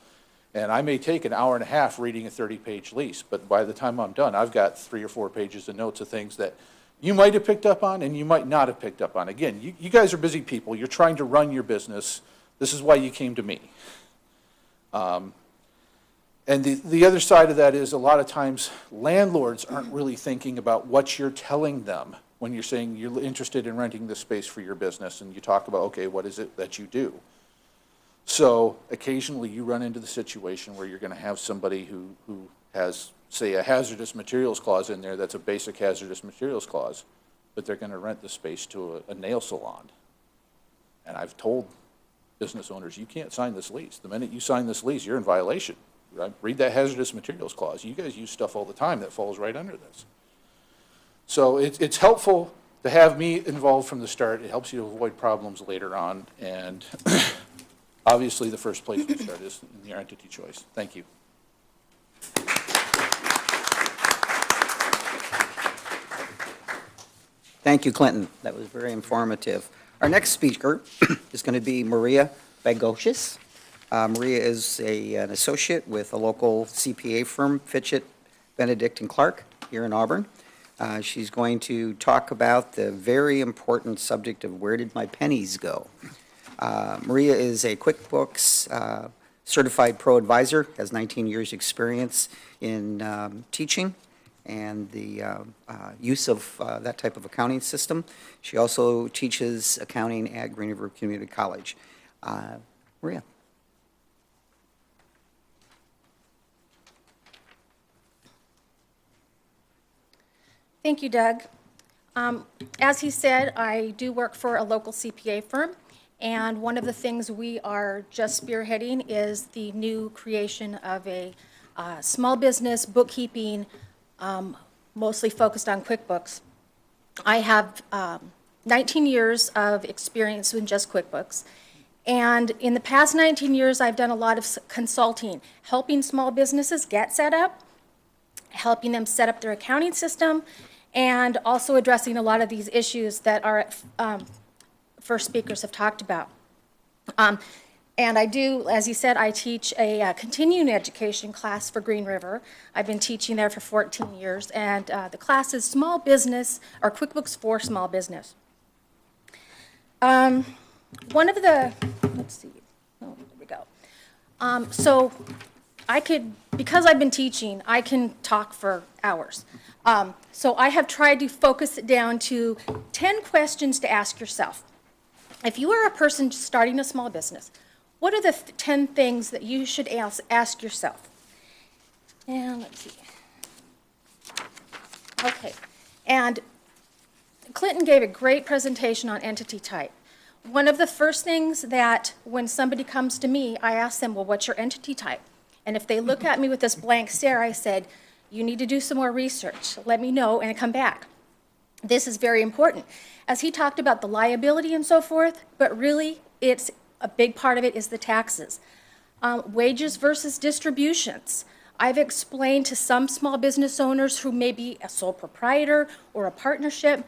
and I may take an hour and a half reading a 30-page lease, but by the time I'm done, I've got 3 or 4 pages of notes of things that you might have picked up on and you might not have picked up on. Again, you guys are busy people. You're trying to run your business. This is why you came to me. And the other side of that is a lot of times landlords aren't really thinking about what you're telling them when you're saying you're interested in renting this space for your business and you talk about, okay, what is it that you do? So occasionally you run into the situation where you're going to have somebody who has, say, a hazardous materials clause in there that's a basic hazardous materials clause, but they're going to rent the space to a nail salon. And I've told business owners, you can't sign this lease. The minute you sign this lease, you're in violation. Right? Read that hazardous materials clause. You guys use stuff all the time that falls right under this. So it's helpful to have me involved from the start. It helps you to avoid problems later on. And obviously the first place we start is in your entity choice. Thank you. Thank you, Clinton. That was very informative. Our next speaker is going to be Maria Bagocious. Maria is an associate with a local CPA firm, Fitchett, Benedict & Clark, here in Auburn. She's going to talk about the very important subject of where did my pennies go. Maria is a QuickBooks certified pro advisor, has 19 years experience in teaching and the use of that type of accounting system. She also teaches accounting at Green River Community College. Maria. Thank you, Doug. As he said, I do work for a local CPA firm, and one of the things we are just spearheading is the new creation of a small business bookkeeping, mostly focused on QuickBooks. I have 19 years of experience in just QuickBooks, and in the past 19 years, I've done a lot of consulting, helping small businesses get set up, helping them set up their accounting system, and also addressing a lot of these issues that our first speakers have talked about. And I do, as you said, I teach a continuing education class for Green River. I've been teaching there for 14 years, and the class is small business, or QuickBooks for small business. One of the, let's see, oh, there we go. So I could, because I've been teaching, I can talk for hours. So I have tried to focus it down to 10 questions to ask yourself. If you are a person starting a small business, what are the 10 things that you should ask yourself? And let's see. Okay. And Clinton gave a great presentation on entity type. One of the first things that when somebody comes to me, I ask them, well, what's your entity type? And if they look at me with this blank stare, I said, you need to do some more research. Let me know and come back. This is very important. As he talked about the liability and so forth, but really it's a big part of it is the taxes. Wages versus distributions. I've explained to some small business owners who may be a sole proprietor or a partnership,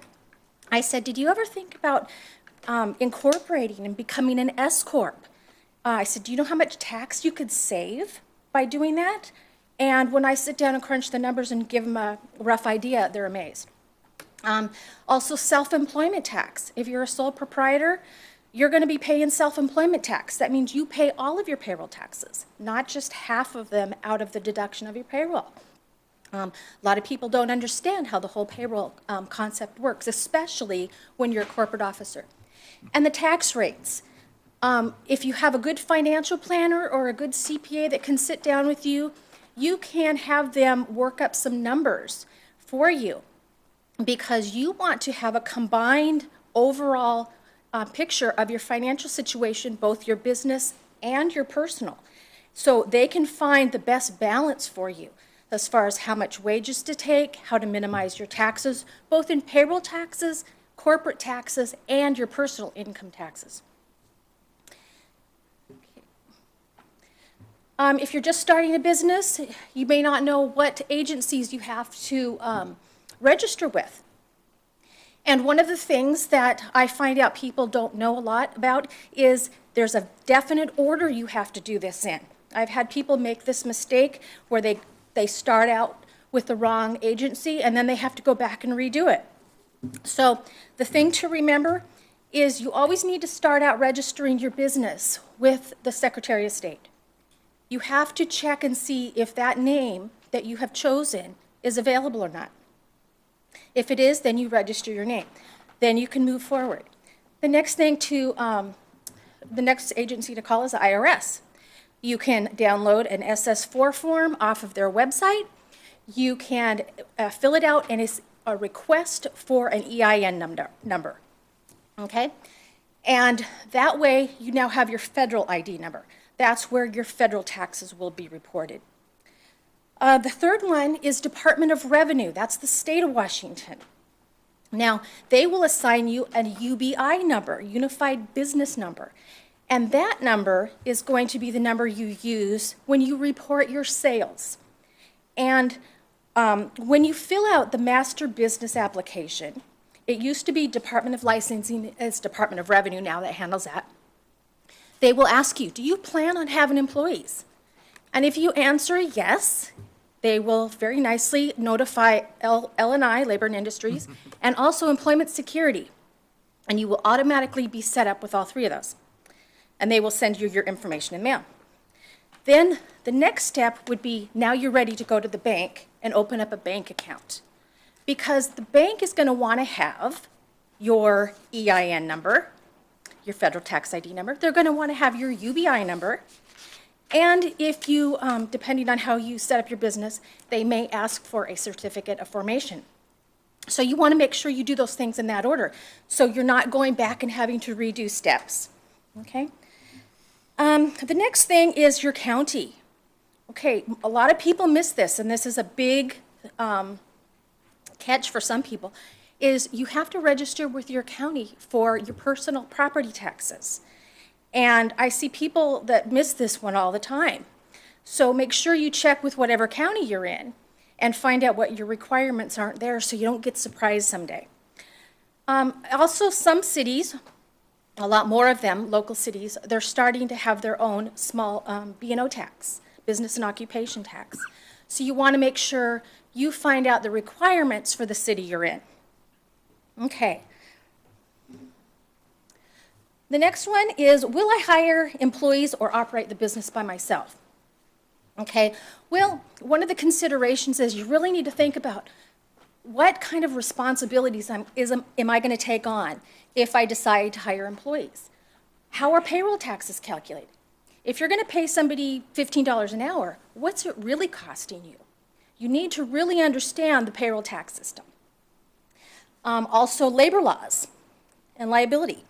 I said, did you ever think about incorporating and becoming an S-Corp? I said, do you know how much tax you could save by doing that? And when I sit down and crunch the numbers and give them a rough idea, they're amazed. Also, self-employment tax. If you're a sole proprietor, you're going to be paying self-employment tax. That means you pay all of your payroll taxes, not just half of them out of the deduction of your payroll. A lot of people don't understand how the whole payroll concept works, especially when you're a corporate officer. And the tax rates. If you have a good financial planner or a good CPA that can sit down with you, you can have them work up some numbers for you because you want to have a combined overall picture of your financial situation, both your business and your personal. So they can find the best balance for you as far as how much wages to take, how to minimize your taxes, both in payroll taxes, corporate taxes, and your personal income taxes. If you're just starting a business, you may not know what agencies you have to register with. And one of the things that I find out people don't know a lot about is there's a definite order you have to do this in. I've had people make this mistake where they start out with the wrong agency and then they have to go back and redo it. So the thing to remember is you always need to start out registering your business with the Secretary of State. You have to check and see if that name that you have chosen is available or not. If it is, then you register your name. Then you can move forward. The next thing the next agency to call is the IRS. You can download an SS4 form off of their website. You can fill it out, and it's a request for an EIN number. Okay? And that way, you now have your federal ID number. That's where your federal taxes will be reported. The third one is Department of Revenue. That's the state of Washington. Now, they will assign you a UBI number, Unified Business Number. And that number is going to be the number you use when you report your sales. And when you fill out the Master Business Application, it used to be Department of Licensing, it's Department of Revenue now that handles that. They will ask you, do you plan on having employees? And if you answer yes, they will very nicely notify L&I, Labor and Industries, and also Employment Security. And you will automatically be set up with all three of those. And they will send you your information in mail. Then the next step would be now you're ready to go to the bank and open up a bank account. Because the bank is going to want to have your EIN number, your federal tax ID number. They're going to want to have your UBI number. And if you, depending on how you set up your business, they may ask for a certificate of formation. So you want to make sure you do those things in that order, so you're not going back and having to redo steps, okay? The next thing is your county. Okay, a lot of people miss this, and this is a big catch for some people, is you have to register with your county for your personal property taxes. And I see people that miss this one all the time. So make sure you check with whatever county you're in and find out what your requirements aren't there so you don't get surprised someday. Also, some cities, a lot more of them, local cities, they're starting to have their own small B&O tax, business and occupation tax. So you want to make sure you find out the requirements for the city you're in. Okay. The next one is, will I hire employees or operate the business by myself? Okay, well, one of the considerations is you really need to think about what kind of responsibilities am I going to take on if I decide to hire employees? How are payroll taxes calculated? If you're going to pay somebody $15 an hour, what's it really costing you? You need to really understand the payroll tax system. Also, labor laws and liability.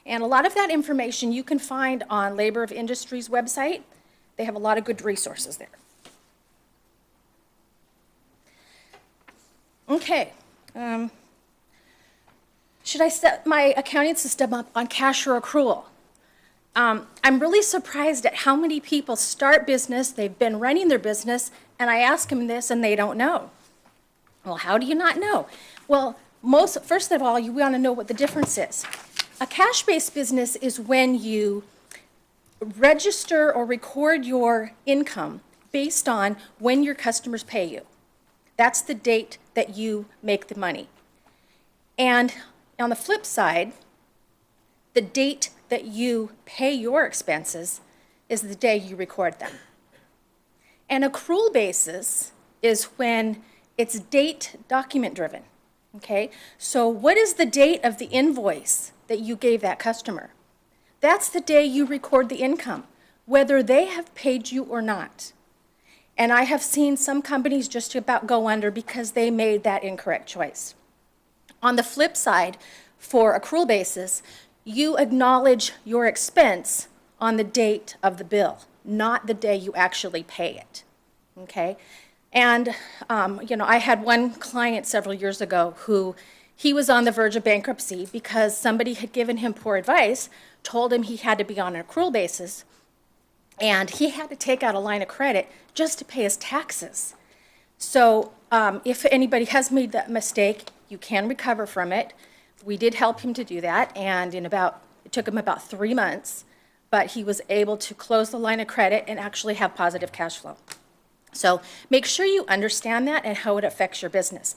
And a lot of that information you can find on Labor of Industry's website. They have a lot of good resources there. Okay. Should I set my accounting system up on cash or accrual? I'm really surprised at how many people start business, they've been running their business, and I ask them this and they don't know. Well, how do you not know? Well, first of all, you want to know what the difference is. A cash-based business is when you register or record your income based on when your customers pay you. That's the date that you make the money. And on the flip side, the date that you pay your expenses is the day you record them. An accrual basis is when it's date document driven. Okay? So what is the date of the invoice that you gave that customer? That's the day you record the income, whether they have paid you or not. And I have seen some companies just about go under because they made that incorrect choice. On the flip side, for accrual basis, you acknowledge your expense on the date of the bill, not the day you actually pay it. Okay? And, I had one client several years ago who he was on the verge of bankruptcy because somebody had given him poor advice, told him he had to be on an accrual basis, and he had to take out a line of credit just to pay his taxes. So if anybody has made that mistake, you can recover from it. We did help him to do that, and it took him about 3 months, but he was able to close the line of credit and actually have positive cash flow. So make sure you understand that and how it affects your business.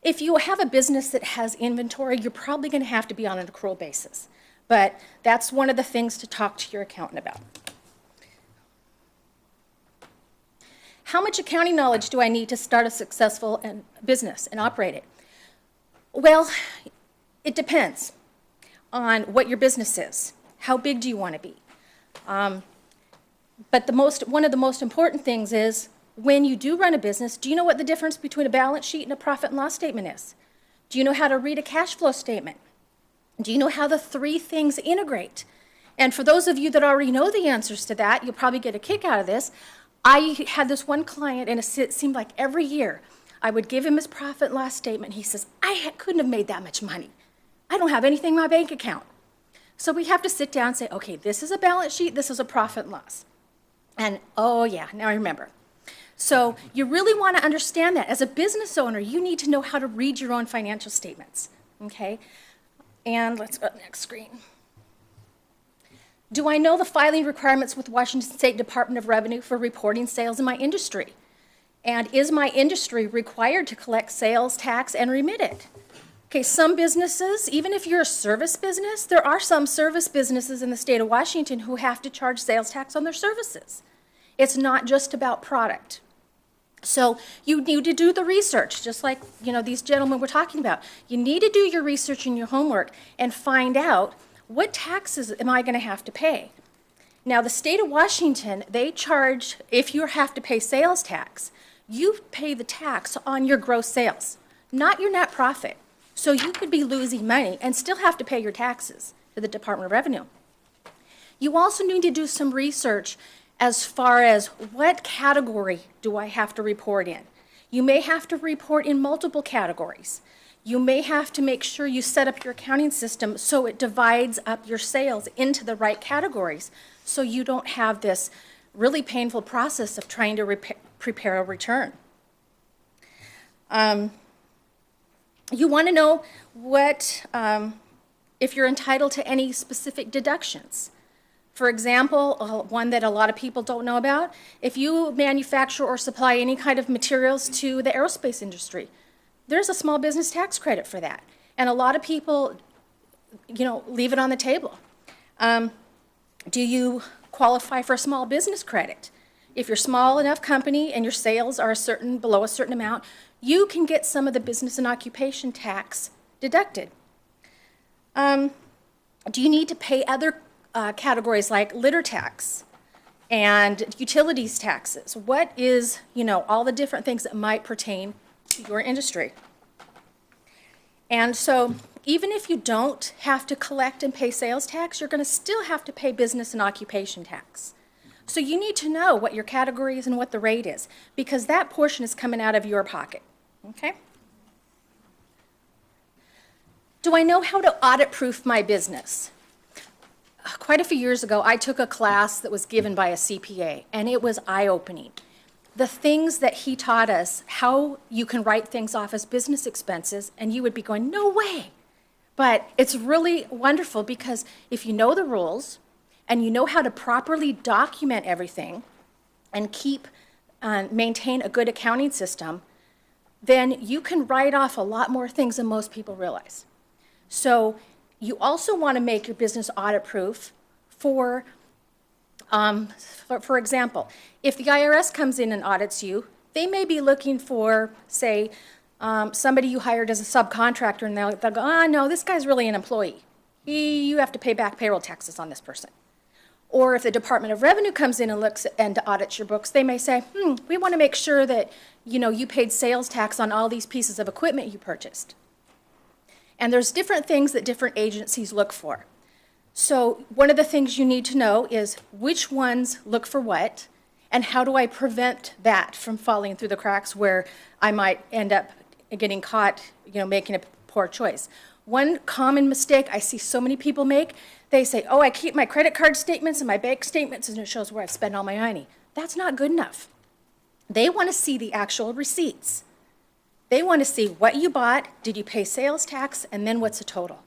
If you have a business that has inventory, you're probably going to have to be on an accrual basis. But that's one of the things to talk to your accountant about. How much accounting knowledge do I need to start a successful business and operate it? Well, it depends on what your business is. How big do you want to be? But one of the most important things is, when you do run a business, do you know what the difference between a balance sheet and a profit and loss statement is? Do you know how to read a cash flow statement? Do you know how the three things integrate? And for those of you that already know the answers to that, you'll probably get a kick out of this. I had this one client, and it seemed like every year I would give him his profit and loss statement. He says, I couldn't have made that much money. I don't have anything in my bank account. So we have to sit down and say, okay, this is a balance sheet, this is a profit and loss. And oh yeah, now I remember. So you really want to understand that. As a business owner, you need to know how to read your own financial statements, okay? And let's go to the next screen. Do I know the filing requirements with Washington State Department of Revenue for reporting sales in my industry? And is my industry required to collect sales tax and remit it? Okay, some businesses, even if you're a service business, there are some service businesses in the state of Washington who have to charge sales tax on their services. It's not just about product. So you need to do the research, just like these gentlemen were talking about. You need to do your research and your homework and find out, what taxes am I going to have to pay? Now, the state of Washington, they charge, if you have to pay sales tax, you pay the tax on your gross sales, not your net profit. So you could be losing money and still have to pay your taxes to the Department of Revenue. You also need to do some research as far as what category do I have to report in. You may have to report in multiple categories. You may have to make sure you set up your accounting system so it divides up your sales into the right categories so you don't have this really painful process of trying to prepare a return. You want to know what, if you're entitled to any specific deductions. For example, one that a lot of people don't know about, if you manufacture or supply any kind of materials to the aerospace industry, there's a small business tax credit for that. And a lot of people, leave it on the table. Do you qualify for a small business credit? If you're a small enough company and your sales are below a certain amount, you can get some of the business and occupation tax deducted. Do you need to pay other categories like litter tax and utilities taxes? What is, all the different things that might pertain to your industry? And so even if you don't have to collect and pay sales tax, you're going to still have to pay business and occupation tax. So you need to know what your category is and what the rate is, because that portion is coming out of your pocket, okay? Do I know how to audit-proof my business? Quite a few years ago, I took a class that was given by a CPA, and it was eye-opening. The things that he taught us, how you can write things off as business expenses, and you would be going, no way. But it's really wonderful because if you know the rules and you know how to properly document everything and maintain a good accounting system, then you can write off a lot more things than most people realize. So you also want to make your business audit-proof for example, if the IRS comes in and audits you, they may be looking for, say, somebody you hired as a subcontractor, and they'll go, no, this guy's really an employee. You have to pay back payroll taxes on this person. Or if the Department of Revenue comes in and looks and audits your books, they may say, we want to make sure that you paid sales tax on all these pieces of equipment you purchased. And there's different things that different agencies look for. So one of the things you need to know is which ones look for what, and how do I prevent that from falling through the cracks where I might end up getting caught, making a poor choice. One common mistake I see so many people make, they say, I keep my credit card statements and my bank statements and it shows where I've spent all my money. That's not good enough. They want to see the actual receipts. They want to see what you bought, did you pay sales tax, and then what's the total.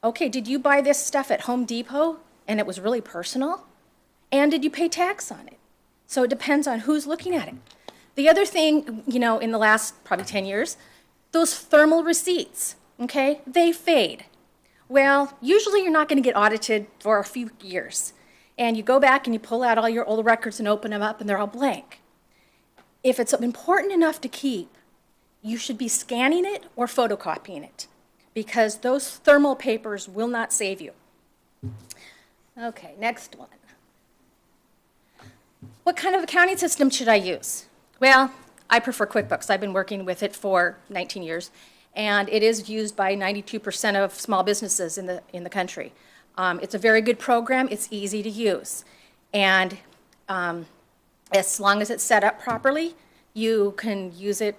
Okay, did you buy this stuff at Home Depot and it was really personal? And did you pay tax on it? So it depends on who's looking at it. The other thing, in the last probably 10 years, those thermal receipts, okay, they fade. Well, usually you're not going to get audited for a few years. And you go back and you pull out all your old records and open them up and they're all blank. If it's important enough to keep, you should be scanning it or photocopying it, because those thermal papers will not save you. Okay, next one. What kind of accounting system should I use? Well, I prefer QuickBooks. I've been working with it for 19 years, and it is used by 92% of small businesses in the country. It's a very good program. It's easy to use. And as long as it's set up properly, you can use it,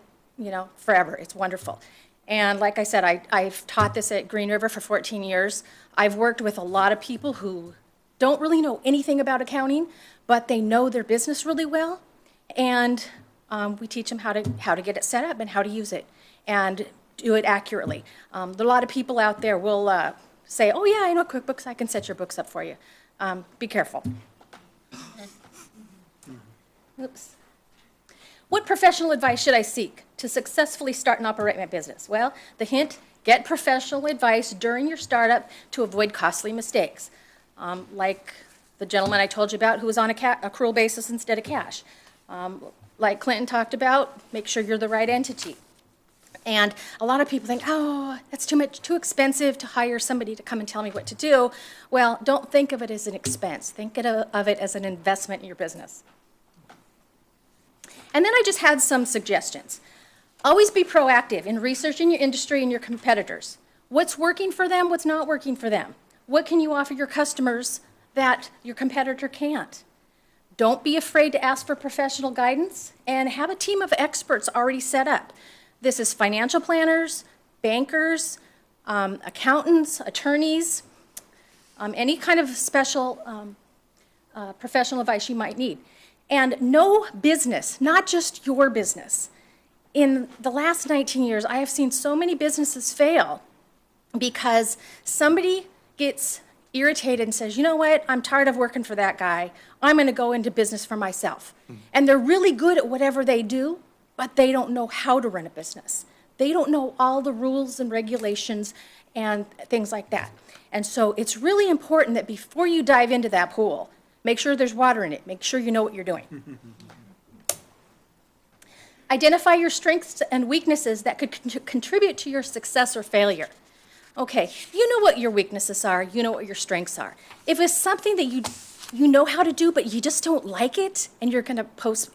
forever. It's wonderful. And like I said, I've taught this at Green River for 14 years. I've worked with a lot of people who don't really know anything about accounting, but they know their business really well. And we teach them how to get it set up and how to use it and do it accurately. There are a lot of people out there will say, oh yeah, I know QuickBooks, I can set your books up for you. Be careful. Oops. What professional advice should I seek to successfully start and operate my business? Well, the hint, get professional advice during your startup to avoid costly mistakes. Like the gentleman I told you about who was on accrual basis instead of cash. Like Clinton talked about, make sure you're the right entity. And a lot of people think, that's too expensive to hire somebody to come and tell me what to do. Well, don't think of it as an expense. Think of it as an investment in your business. And then I just had some suggestions. Always be proactive in researching your industry and your competitors. What's working for them, what's not working for them? What can you offer your customers that your competitor can't? Don't be afraid to ask for professional guidance and have a team of experts already set up. This is financial planners, bankers, accountants, attorneys, any kind of special professional advice you might need. And know business, not just your business. in the last 19 years, I have seen so many businesses fail because somebody gets irritated and says, you know what, I'm tired of working for that guy. I'm going to go into business for myself. And they're really good at whatever they do, but they don't know how to run a business. They don't know all the rules and regulations and things like that. And so it's really important that before you dive into that pool, make sure there's water in it. Make sure you know what you're doing. Identify your strengths and weaknesses that could contribute to your success or failure. Okay, you know what your weaknesses are, you know what your strengths are. If it's something that you know how to do, but you just don't like it, and you're gonna put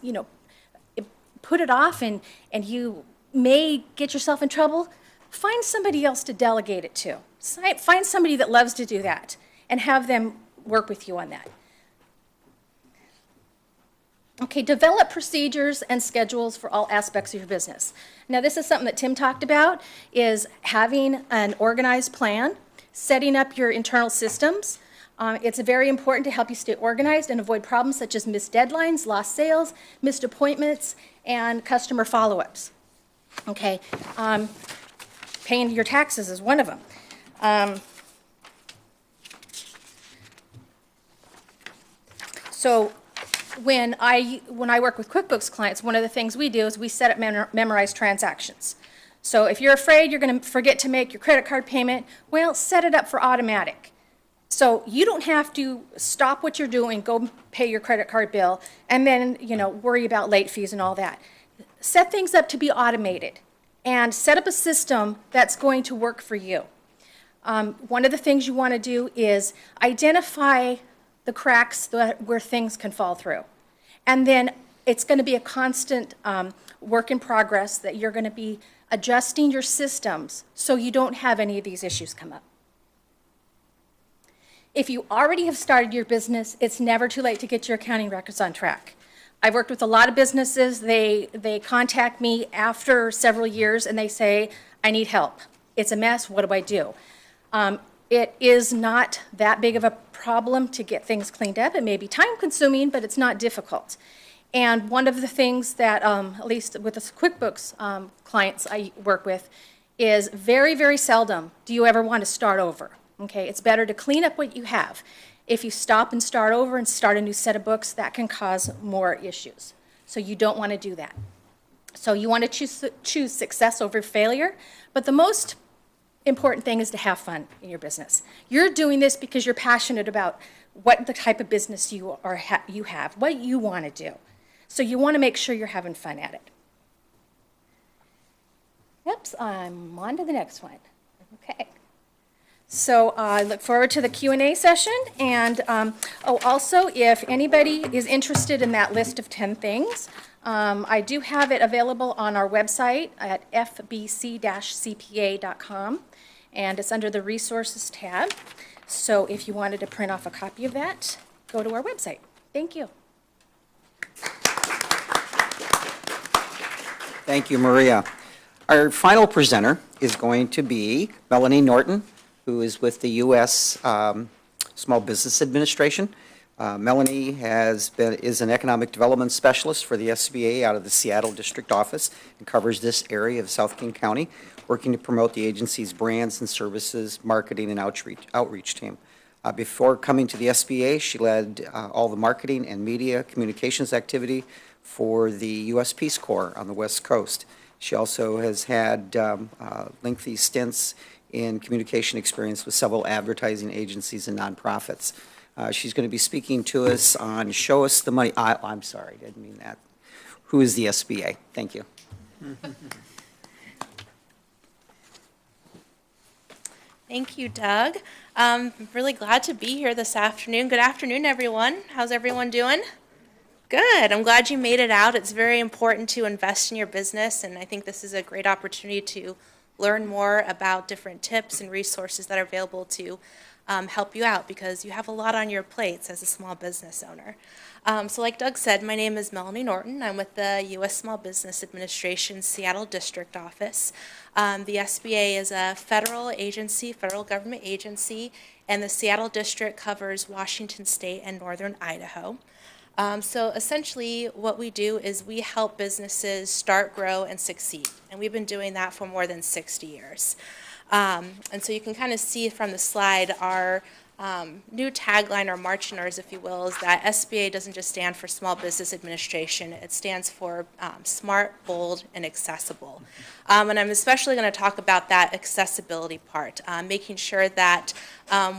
it off and you may get yourself in trouble, find somebody else to delegate it to. Find somebody that loves to do that and have them work with you on that. Okay, develop procedures and schedules for all aspects of your business. Now, this is something that Tim talked about, is having an organized plan, setting up your internal systems. It's very important to help you stay organized and avoid problems such as missed deadlines, lost sales, missed appointments, and customer follow-ups. Okay, paying your taxes is one of them. So when I work with QuickBooks clients, one of the things we do is we set up memorized transactions. So if you're afraid you're going to forget to make your credit card payment, well, set it up for automatic. So you don't have to stop what you're doing, go pay your credit card bill, and then, worry about late fees and all that. Set things up to be automated and set up a system that's going to work for you. One of the things you want to do is identify the cracks where things can fall through. And then it's going to be a constant work in progress that you're going to be adjusting your systems so you don't have any of these issues come up. If you already have started your business, it's never too late to get your accounting records on track. I've worked with a lot of businesses. They contact me after several years and they say, I need help. It's a mess. What do I do? It is not that big of a problem to get things cleaned up. It may be time consuming, but it's not difficult. And one of the things that, at least with the QuickBooks clients I work with, is very, very seldom do you ever want to start over. Okay, it's better to clean up what you have. If you stop and start over and start a new set of books, that can cause more issues. So you don't want to do that. So you want to choose success over failure, but the most important thing is to have fun in your business. You're doing this because you're passionate about what the type of business you have, what you want to do. So you want to make sure you're having fun at it. Oops, I'm on to the next one. Okay. So I look forward to the Q&A session. And also, if anybody is interested in that list of 10 things, I do have it available on our website at fbc-cpa.com, and it's under the Resources tab. So if you wanted to print off a copy of that, go to our website. Thank you. Thank you, Maria. Our final presenter is going to be Melanie Norton, who is with the U.S. Small Business Administration. Melanie is an economic development specialist for the SBA out of the Seattle District Office and covers this area of South King County, working to promote the agency's brands and services, marketing, and outreach team. Before coming to the SBA, she led all the marketing and media communications activity for the U.S. Peace Corps on the West Coast. She also has had lengthy stints in communication experience with several advertising agencies and nonprofits. She's going to be speaking to us on Show Us the Money. I'm sorry, I didn't mean that. Who is the SBA? Thank you. Thank you, Doug. I'm really glad to be here this afternoon. Good afternoon, everyone. How's everyone doing? Good. I'm glad you made it out. It's very important to invest in your business, and I think this is a great opportunity to learn more about different tips and resources that are available to help you out, because you have a lot on your plates as a small business owner. So like Doug said, my name is Melanie Norton. I'm with the U.S. Small Business Administration Seattle District Office. The SBA is a federal agency, federal government agency, and the Seattle District covers Washington State and northern Idaho. So essentially, what we do is we help businesses start, grow, and succeed. And we've been doing that for more than 60 years. And so you can kind of see from the slide our new tagline, or marching orders, if you will, is that SBA doesn't just stand for Small Business Administration. It stands for smart, bold, and accessible. And I'm especially going to talk about that accessibility part, making sure that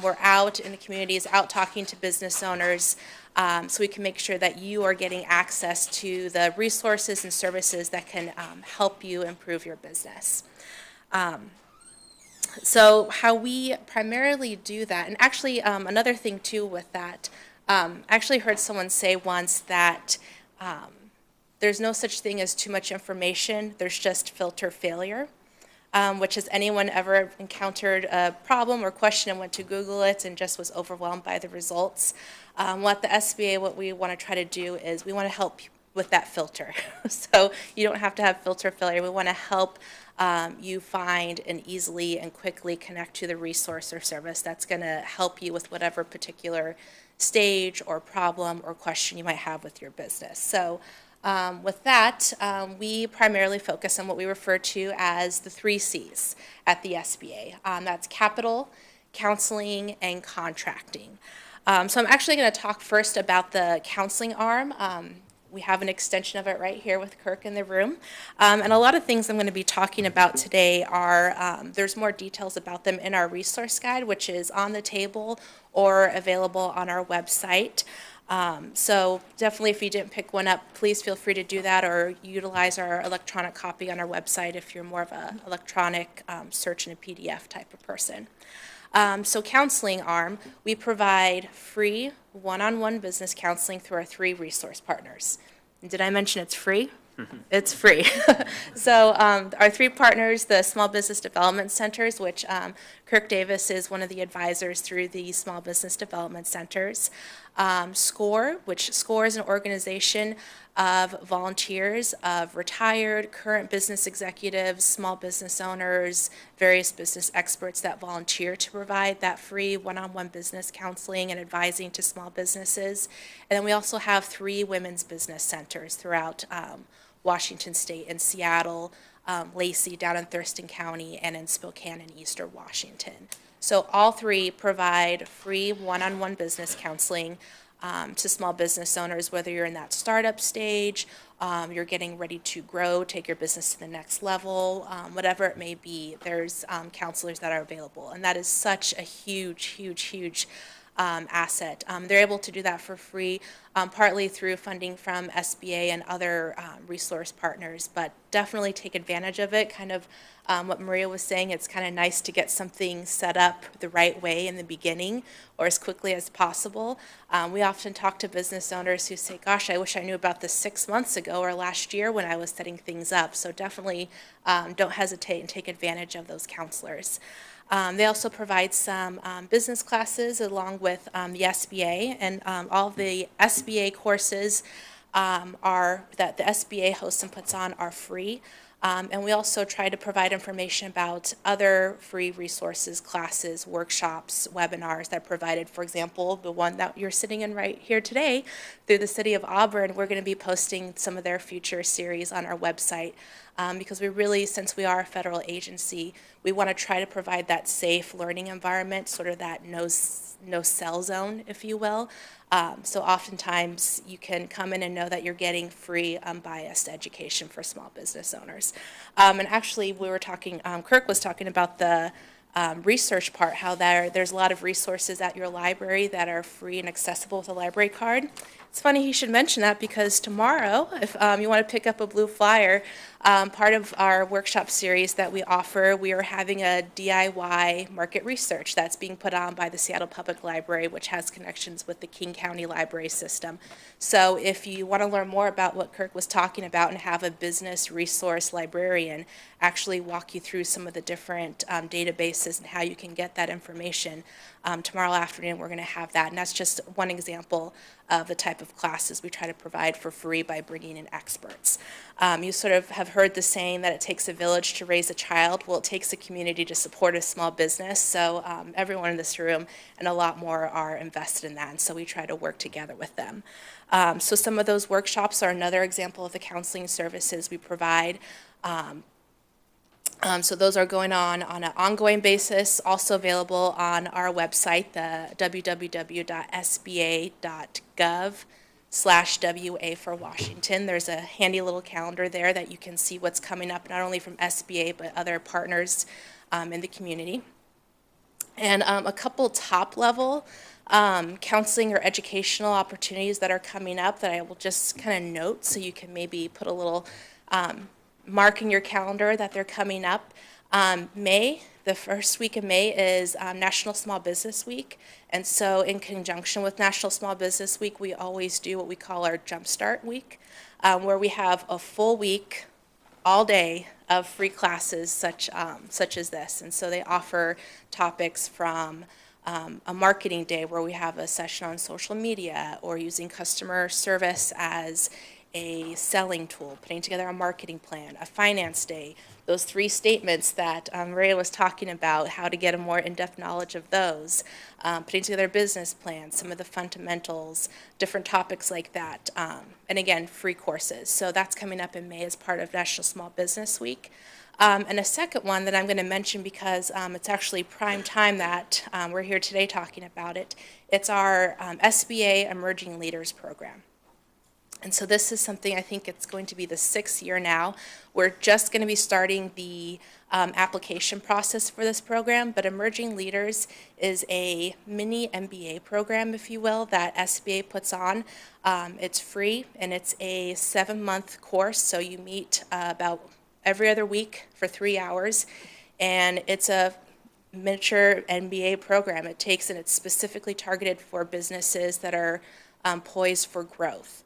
we're out in the communities, out talking to business owners, so we can make sure that you are getting access to the resources and services that can help you improve your business. So how we primarily do that, and actually another thing too with that, I actually heard someone say once that there's no such thing as too much information, there's just filter failure. Which has anyone ever encountered a problem or question and went to Google it and just was overwhelmed by the results? What the SBA, what we want to try to do is we want to help with that filter. So you don't have to have filter failure. We want to help you find and easily and quickly connect to the resource or service that's going to help you with whatever particular stage or problem or question you might have with your business. So with that, we primarily focus on what we refer to as the 3 C's at the SBA. That's capital, counseling, and contracting. So I'm actually going to talk first about the counseling arm. We have an extension of it right here with Kirk in the room. And a lot of things I'm going to be talking about today are, there's more details about them in our resource guide, which is on the table or available on our website. So definitely if you didn't pick one up, please feel free to do that or utilize our electronic copy on our website if you're more of an electronic search in a PDF type of person. So counseling arm, we provide free one-on-one business counseling through our 3 resource partners. And did I mention it's free? It's free. So our 3 partners, the Small Business Development Centers, which Kirk Davis is one of the advisors through the Small Business Development Centers. SCORE, which SCORE is an organization of volunteers, of retired, current business executives, small business owners, various business experts that volunteer to provide that free one-on-one business counseling and advising to small businesses. And then we also have 3 women's business centers throughout Washington State and Seattle, Lacey down in Thurston County, and in Spokane and Eastern Washington. So all 3 provide free one-on-one business counseling to small business owners, whether you're in that startup stage, you're getting ready to grow, take your business to the next level, whatever it may be, there's counselors that are available. And that is such a huge asset. They're able to do that for free, partly through funding from SBA and other resource partners, but definitely take advantage of it. Kind of what Maria was saying, it's kind of nice to get something set up the right way in the beginning or as quickly as possible. We often talk to business owners who say, gosh, I wish I knew about this 6 months ago or last year when I was setting things up. So definitely don't hesitate and take advantage of those counselors. They also provide some business classes along with the SBA, and all of the SBA courses that the SBA hosts and puts on are free. And we also try to provide information about other free resources, classes, workshops, webinars that are provided. For example, the one that you're sitting in right here today through the City of Auburn, we're going to be posting some of their future series on our website because we really, since we are a federal agency, we want to try to provide that safe learning environment, sort of that no cell zone, if you will. So oftentimes you can come in and know that you're getting free, unbiased education for small business owners. And actually, we were talking, Kirk was talking about the research part, how there's a lot of resources at your library that are free and accessible with a library card. It's funny he should mention that because tomorrow, if you want to pick up a blue flyer, part of our workshop series that we offer, we are having a DIY market research that's being put on by the Seattle Public Library, which has connections with the King County Library System. So if you want to learn more about what Kirk was talking about and have a business resource librarian actually walk you through some of the different databases businesses and how you can get that information. Tomorrow afternoon, we're going to have that, and that's just one example of the type of classes we try to provide for free by bringing in experts. You sort of have heard the saying that it takes a village to raise a child. Well, it takes a community to support a small business, so everyone in this room and a lot more are invested in that, and so we try to work together with them. So some of those workshops are another example of the counseling services we provide. So those are going on an ongoing basis, also available on our website, the www.sba.gov/WA for Washington. There's a handy little calendar there that you can see what's coming up, not only from SBA, but other partners in the community. And a couple top-level counseling or educational opportunities that are coming up that I will just kind of note, so you can maybe put a little mark in your calendar that they're coming up. The first week of May is National Small Business Week, and so in conjunction with National Small Business Week, we always do what we call our Jumpstart Week, where we have a full week, all day, of free classes such as this. And so they offer topics from a marketing day where we have a session on social media, or using customer service as a selling tool, putting together a marketing plan, a finance day, those 3 statements that Maria was talking about, how to get a more in-depth knowledge of those, putting together a business plan, some of the fundamentals, different topics like that, and again, free courses. So that's coming up in May as part of National Small Business Week. And a second one that I'm going to mention because it's actually prime time that we're here today talking about it, it's our SBA Emerging Leaders Program. And so this is something, I think it's going to be the 6th year now. We're just going to be starting the application process for this program, but Emerging Leaders is a mini MBA program, if you will, that SBA puts on. It's free, and it's a 7-month course, so you meet about every other week for 3 hours, and it's a miniature MBA program. It takes, and it's specifically targeted for businesses that are poised for growth.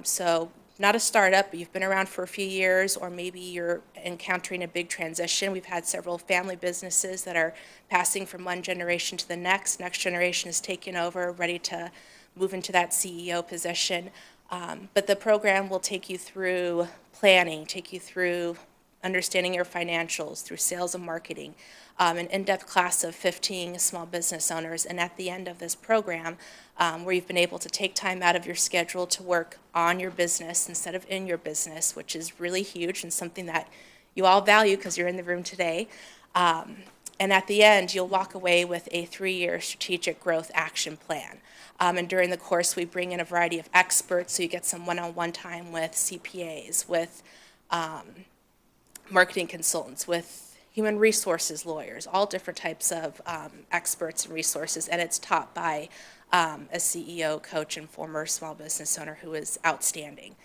So not a startup, but you've been around for a few years, or maybe you're encountering a big transition. We've had several family businesses that are passing from one generation to the next. Next generation is taking over, ready to move into that CEO position. But the program will take you through planning, take you through understanding your financials, through sales and marketing, an in-depth class of 15 small business owners. And at the end of this program, where you've been able to take time out of your schedule to work on your business instead of in your business, which is really huge and something that you all value because you're in the room today. And at the end, you'll walk away with a 3-year strategic growth action plan. And during the course, we bring in a variety of experts, so you get some one-on-one time with CPAs, with marketing consultants, with human resources lawyers, all different types of experts and resources, and it's taught by a CEO, coach, and former small business owner who is outstanding.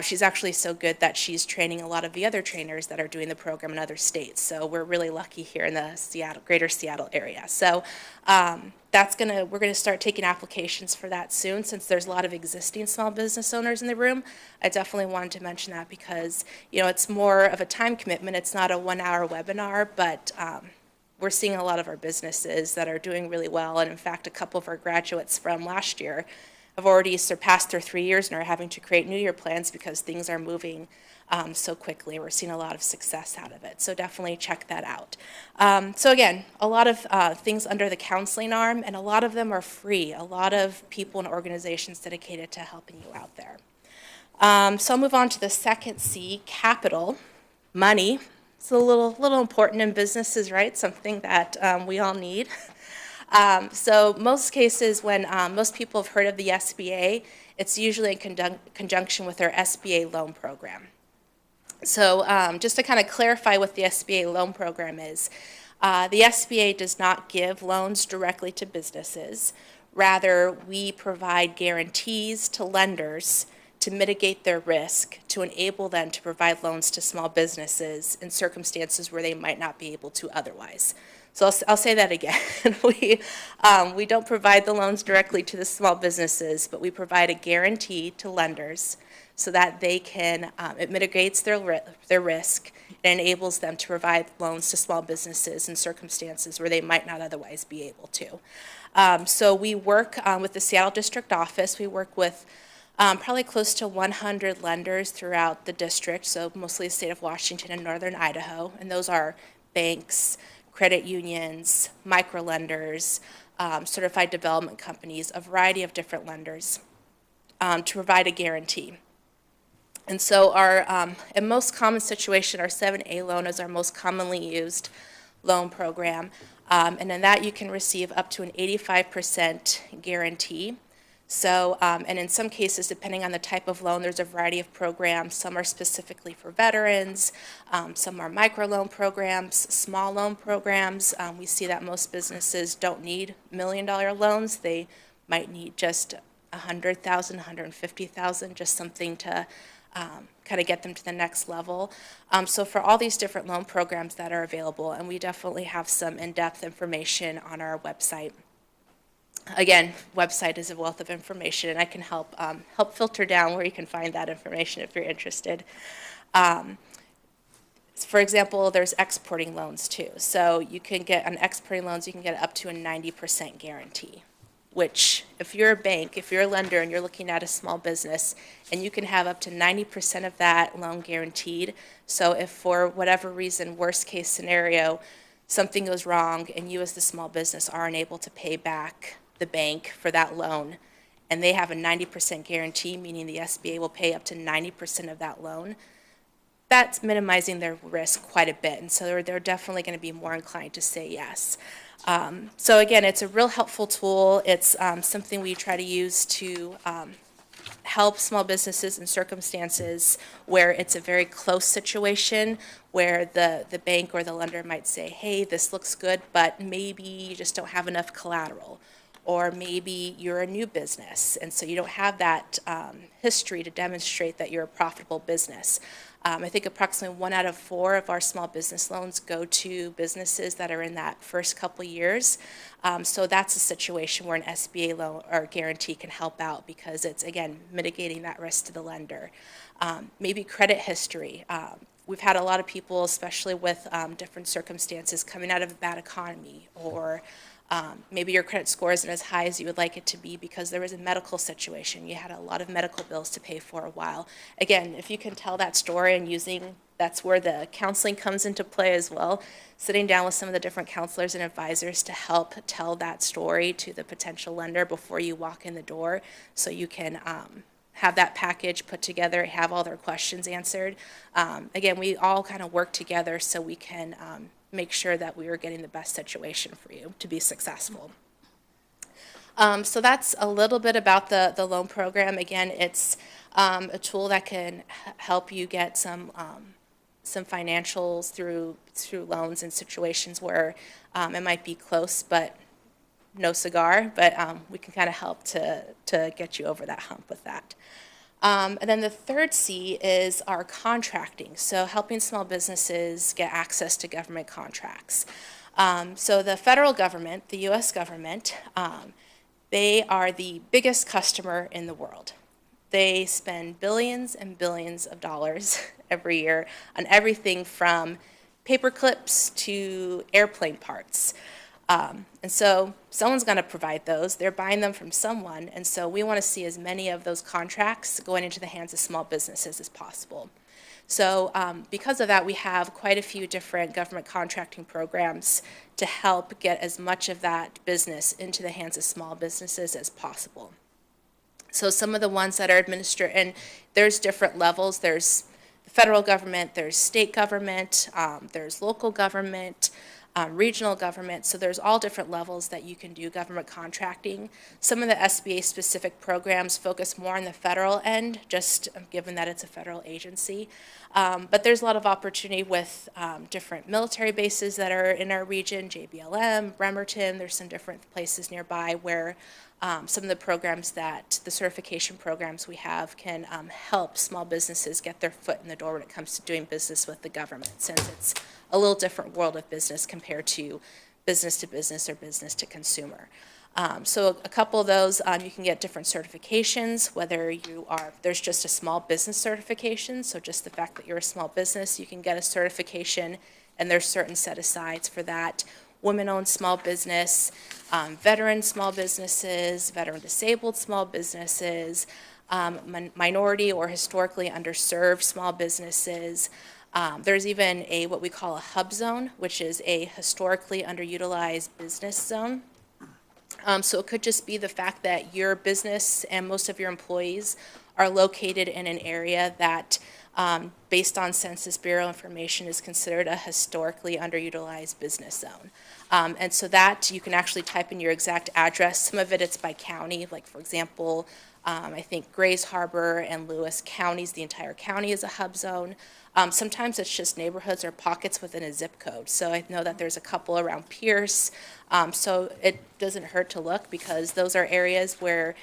She's actually so good that she's training a lot of the other trainers that are doing the program in other states, so we're really lucky here in the greater Seattle area. So we're gonna start taking applications for that soon, since there's a lot of existing small business owners in the room. I definitely wanted to mention that because, it's more of a time commitment. It's not a 1-hour webinar, but we're seeing a lot of our businesses that are doing really well, and in fact, a couple of our graduates from last year have already surpassed their 3 years and are having to create New Year plans because things are moving so quickly. We're seeing a lot of success out of it, so definitely check that out. So again, a lot of things under the counseling arm, and a lot of them are free. A lot of people and organizations dedicated to helping you out there. So I'll move on to the second C, capital, money. It's a little important in businesses, right? Something that we all need. So most cases, when most people have heard of the SBA, it's usually in conjunction with their SBA loan program. So just to kind of clarify what the SBA loan program is, the SBA does not give loans directly to businesses. Rather, we provide guarantees to lenders to mitigate their risk, to enable them to provide loans to small businesses in circumstances where they might not be able to otherwise. So I'll say that again. We don't provide the loans directly to the small businesses, but we provide a guarantee to lenders so that they can, it mitigates their risk and enables them to provide loans to small businesses in circumstances where they might not otherwise be able to. So we work with the Seattle District Office. We work with probably close to 100 lenders throughout the district, so mostly the state of Washington and northern Idaho, and those are banks, credit unions, microlenders, certified development companies, a variety of different lenders to provide a guarantee. And so our, in most common situation, our 7A loan is our most commonly used loan program. And in that you can receive up to an 85% guarantee. So, and in some cases, depending on the type of loan, there's a variety of programs. Some are specifically for veterans, some are microloan programs, small loan programs. We see that most businesses don't need $1 million loans. They might need just $100,000, $150,000, just something to kind of get them to the next level. So for all these different loan programs that are available, and we definitely have some in-depth information on our website. Again, website is a wealth of information, and I can help filter down where you can find that information if you're interested. For example, there's exporting loans too. So you can get, on exporting loans, you can get up to a 90% guarantee, which if you're a bank, if you're a lender and you're looking at a small business, and you can have up to 90% of that loan guaranteed. So if for whatever reason, worst case scenario, something goes wrong and you as the small business are unable to pay back the bank for that loan, and they have a 90% guarantee, meaning the SBA will pay up to 90% of that loan, that's minimizing their risk quite a bit. And so they're definitely going to be more inclined to say yes. So again, it's a real helpful tool. It's something we try to use to help small businesses in circumstances where it's a very close situation, where the bank or the lender might say, hey, this looks good, but maybe you just don't have enough collateral. Or maybe you're a new business, and so you don't have that history to demonstrate that you're a profitable business. I think approximately 1 out of 4 of our small business loans go to businesses that are in that first couple years. So that's a situation where an SBA loan or guarantee can help out, because it's, again, mitigating that risk to the lender. Maybe credit history. We've had a lot of people, especially with different circumstances, coming out of a bad economy, or maybe your credit score isn't as high as you would like it to be because there was a medical situation. You had a lot of medical bills to pay for a while. Again, if you can tell that story and that's where the counseling comes into play as well, sitting down with some of the different counselors and advisors to help tell that story to the potential lender before you walk in the door, so you can have that package put together, have all their questions answered. Again, we all kind of work together so we can make sure that we are getting the best situation for you to be successful. So that's a little bit about the loan program. Again, it's a tool that can help you get some financials through loans in situations where it might be close but no cigar, but we can kind of help to get you over that hump with that. And then the third C is our contracting, so helping small businesses get access to government contracts. So the federal government, the U.S. government, they are the biggest customer in the world. They spend billions and billions of dollars every year on everything from paper clips to airplane parts. And so someone's going to provide those. They're buying them from someone, and so we want to see as many of those contracts going into the hands of small businesses as possible. So because of that, we have quite a few different government contracting programs to help get as much of that business into the hands of small businesses as possible. So some of the ones that are administered, and there's different levels. There's the federal government, there's state government, there's local government, regional government, so there's all different levels that you can do government contracting. Some of the SBA-specific programs focus more on the federal end, just given that it's a federal agency. But there's a lot of opportunity with different military bases that are in our region, JBLM, Bremerton. There's some different places nearby where some of the programs the certification programs we have can help small businesses get their foot in the door when it comes to doing business with the government, since it's a little different world of business compared to business or business to consumer. So a couple of those, you can get different certifications, whether there's just a small business certification, so just the fact that you're a small business, you can get a certification, and there's certain set-asides for that. Women-owned small business, veteran small businesses, veteran-disabled small businesses, minority or historically underserved small businesses. There's even what we call a hub zone, which is a historically underutilized business zone. So it could just be the fact that your business and most of your employees are located in an area that, based on Census Bureau information, is considered a historically underutilized business zone. And so that you can actually type in your exact address. Some of it's by county, like for example, I think Grays Harbor and Lewis counties, the entire county is a hub zone. Sometimes it's just neighborhoods or pockets within a zip code. So I know that there's a couple around Pierce. So it doesn't hurt to look, because those are areas where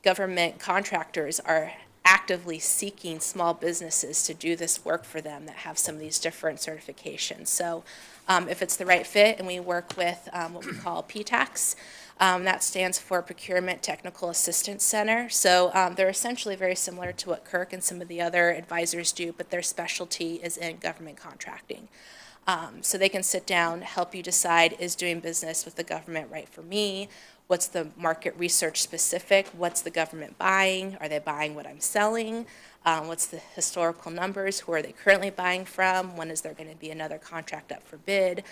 government contractors are actively seeking small businesses to do this work for them that have some of these different certifications. So if it's the right fit, and we work with what we call PTACs, that stands for Procurement Technical Assistance Center. So they're essentially very similar to what Kirk and some of the other advisors do, but their specialty is in government contracting. So they can sit down, help you decide, is doing business with the government right for me? What's the market research specific? What's the government buying? Are they buying what I'm selling? What's the historical numbers? Who are they currently buying from? When is there going to be another contract up for bid?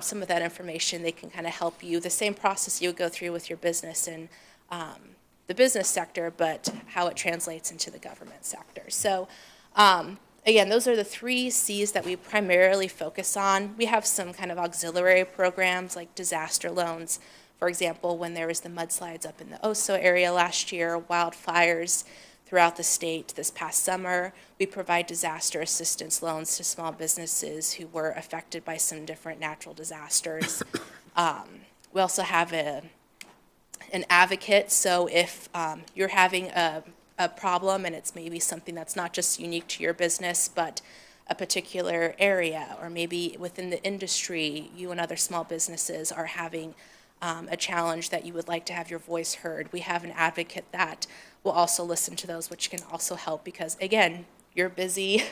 Some of that information, they can kind of help you. The same process you would go through with your business in the business sector, but how it translates into the government sector. So again, those are the 3 C's that we primarily focus on. We have some kind of auxiliary programs like disaster loans. For example, when there was the mudslides up in the Oso area last year, wildfires throughout the state this past summer, we provide disaster assistance loans to small businesses who were affected by some different natural disasters. We also have an advocate, so if you're having a problem and it's maybe something that's not just unique to your business, but a particular area, or maybe within the industry, you and other small businesses are having a challenge that you would like to have your voice heard, we have an advocate that will also listen to those, which can also help, because again, you're busy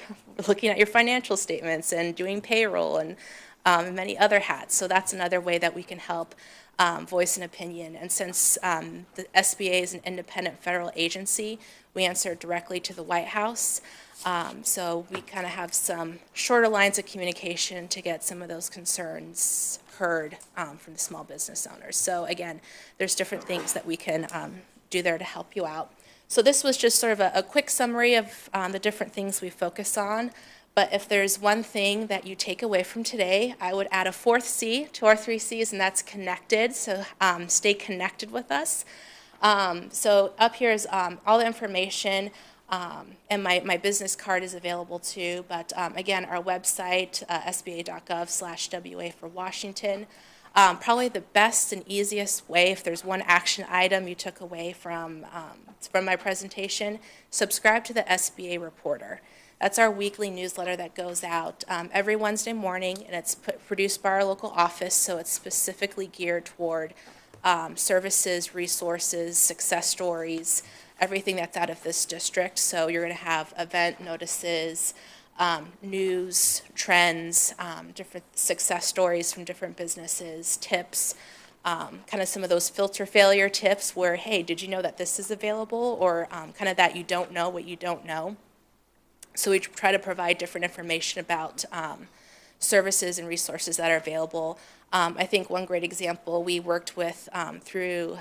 looking at your financial statements and doing payroll and many other hats. So that's another way that we can help voice an opinion. And since the SBA is an independent federal agency, we answer directly to the White House. So we kind of have some shorter lines of communication to get some of those concerns heard from the small business owners. So again, there's different things that we can do there to help you out. So this was just sort of a quick summary of the different things we focus on. But if there's one thing that you take away from today, I would add a 4th C to our 3 C's, and that's connected. So stay connected with us. So up here is all the information, and my business card is available too. But again, our website, sba.gov/WA for Washington. Probably the best and easiest way, if there's one action item you took away from my presentation, subscribe to the SBA Reporter. That's our weekly newsletter that goes out every Wednesday morning, and it's produced by our local office, so it's specifically geared toward services, resources, success stories, everything that's out of this district. So you're going to have event notices, news, trends, different success stories from different businesses, tips, kind of some of those filter failure tips where, hey, did you know that this is available? Or kind of that you don't know what you don't know. So we try to provide different information about services and resources that are available. I think one great example we worked with through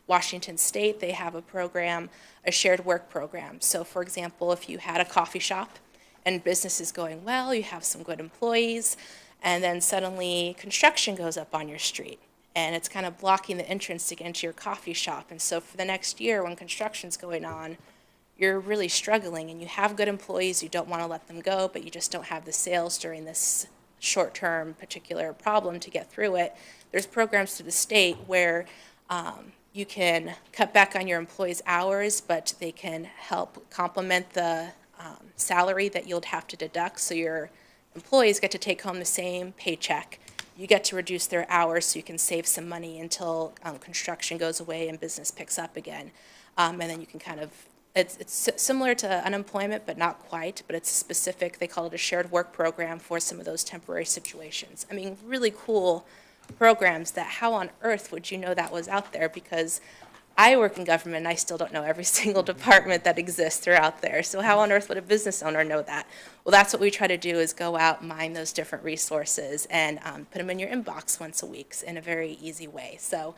Washington State, they have a program, a shared work program. So for example, if you had a coffee shop and business is going well, you have some good employees, and then suddenly construction goes up on your street, and it's kind of blocking the entrance to get into your coffee shop. And so for the next year when construction's going on, you're really struggling, and you have good employees, you don't want to let them go, but you just don't have the sales during this short-term particular problem to get through it. There's programs through the state where you can cut back on your employees' hours, but they can help complement the salary that you'll have to deduct, so your employees get to take home the same paycheck. you get to reduce their hours so you can save some money until construction goes away and business picks up again. And then you can kind of, it's similar to unemployment, but not quite, but it's specific. They call it a shared work program for some of those temporary situations. I mean, really cool programs that how on earth would you know that was out there? Because I work in government and I still don't know every single department that exists throughout there. So how on earth would a business owner know that? Well, that's what we try to do, is go out, mine those different resources, and put them in your inbox once a week in a very easy way. So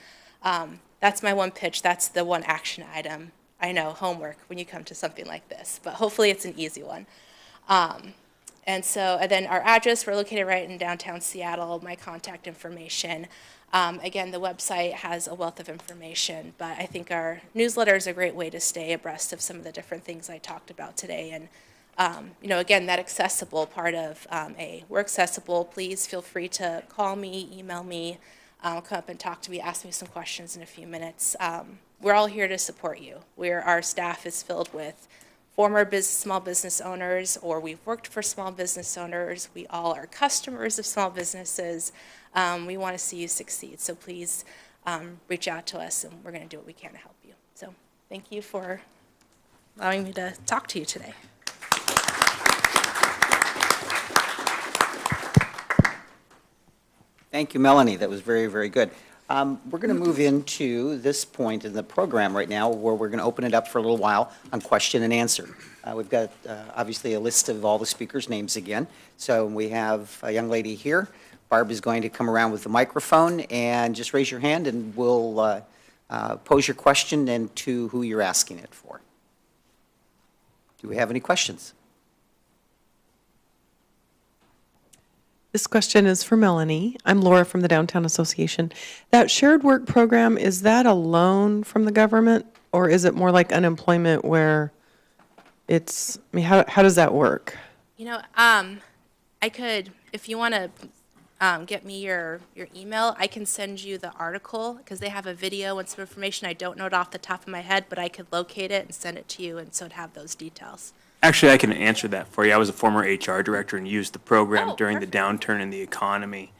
that's my one pitch. That's the one action item. I know, homework when you come to something like this, but hopefully it's an easy one. And then our address, we're located right in downtown Seattle, my contact information. Again, the website has a wealth of information, but I think our newsletter is a great way to stay abreast of some of the different things I talked about today. And, again, that accessible part of we're accessible. Please feel free to call me, email me, come up and talk to me, ask me some questions in a few minutes. We're all here to support you. Our staff is filled with former small business owners, or we've worked for small business owners. We all are customers of small businesses. We want to see you succeed. So please reach out to us, and we're going to do what we can to help you. So thank you for allowing me to talk to you today. Thank you, Melanie. That was very, very good. We're going to move into this point in the program right now where we're going to open it up for a little while on question and answer. We've got obviously a list of all the speakers' names again. So we have a young lady here. Barb is going to come around with the microphone, and just raise your hand and we'll pose your question and to who you're asking it for. Do we have any questions? This question is for Melanie. I'm Laura from the Downtown Association. That shared work program, is that a loan from the government, or is it more like unemployment where it's, I mean, how does that work? I could, if you want to get me your email, I can send you the article, because they have a video and some information. I don't know it off the top of my head, but I could locate it and send it to you, and so it'd have those details. Actually, I can answer that for you. I was a former HR director and used the program during perfect. the downturn in the economy.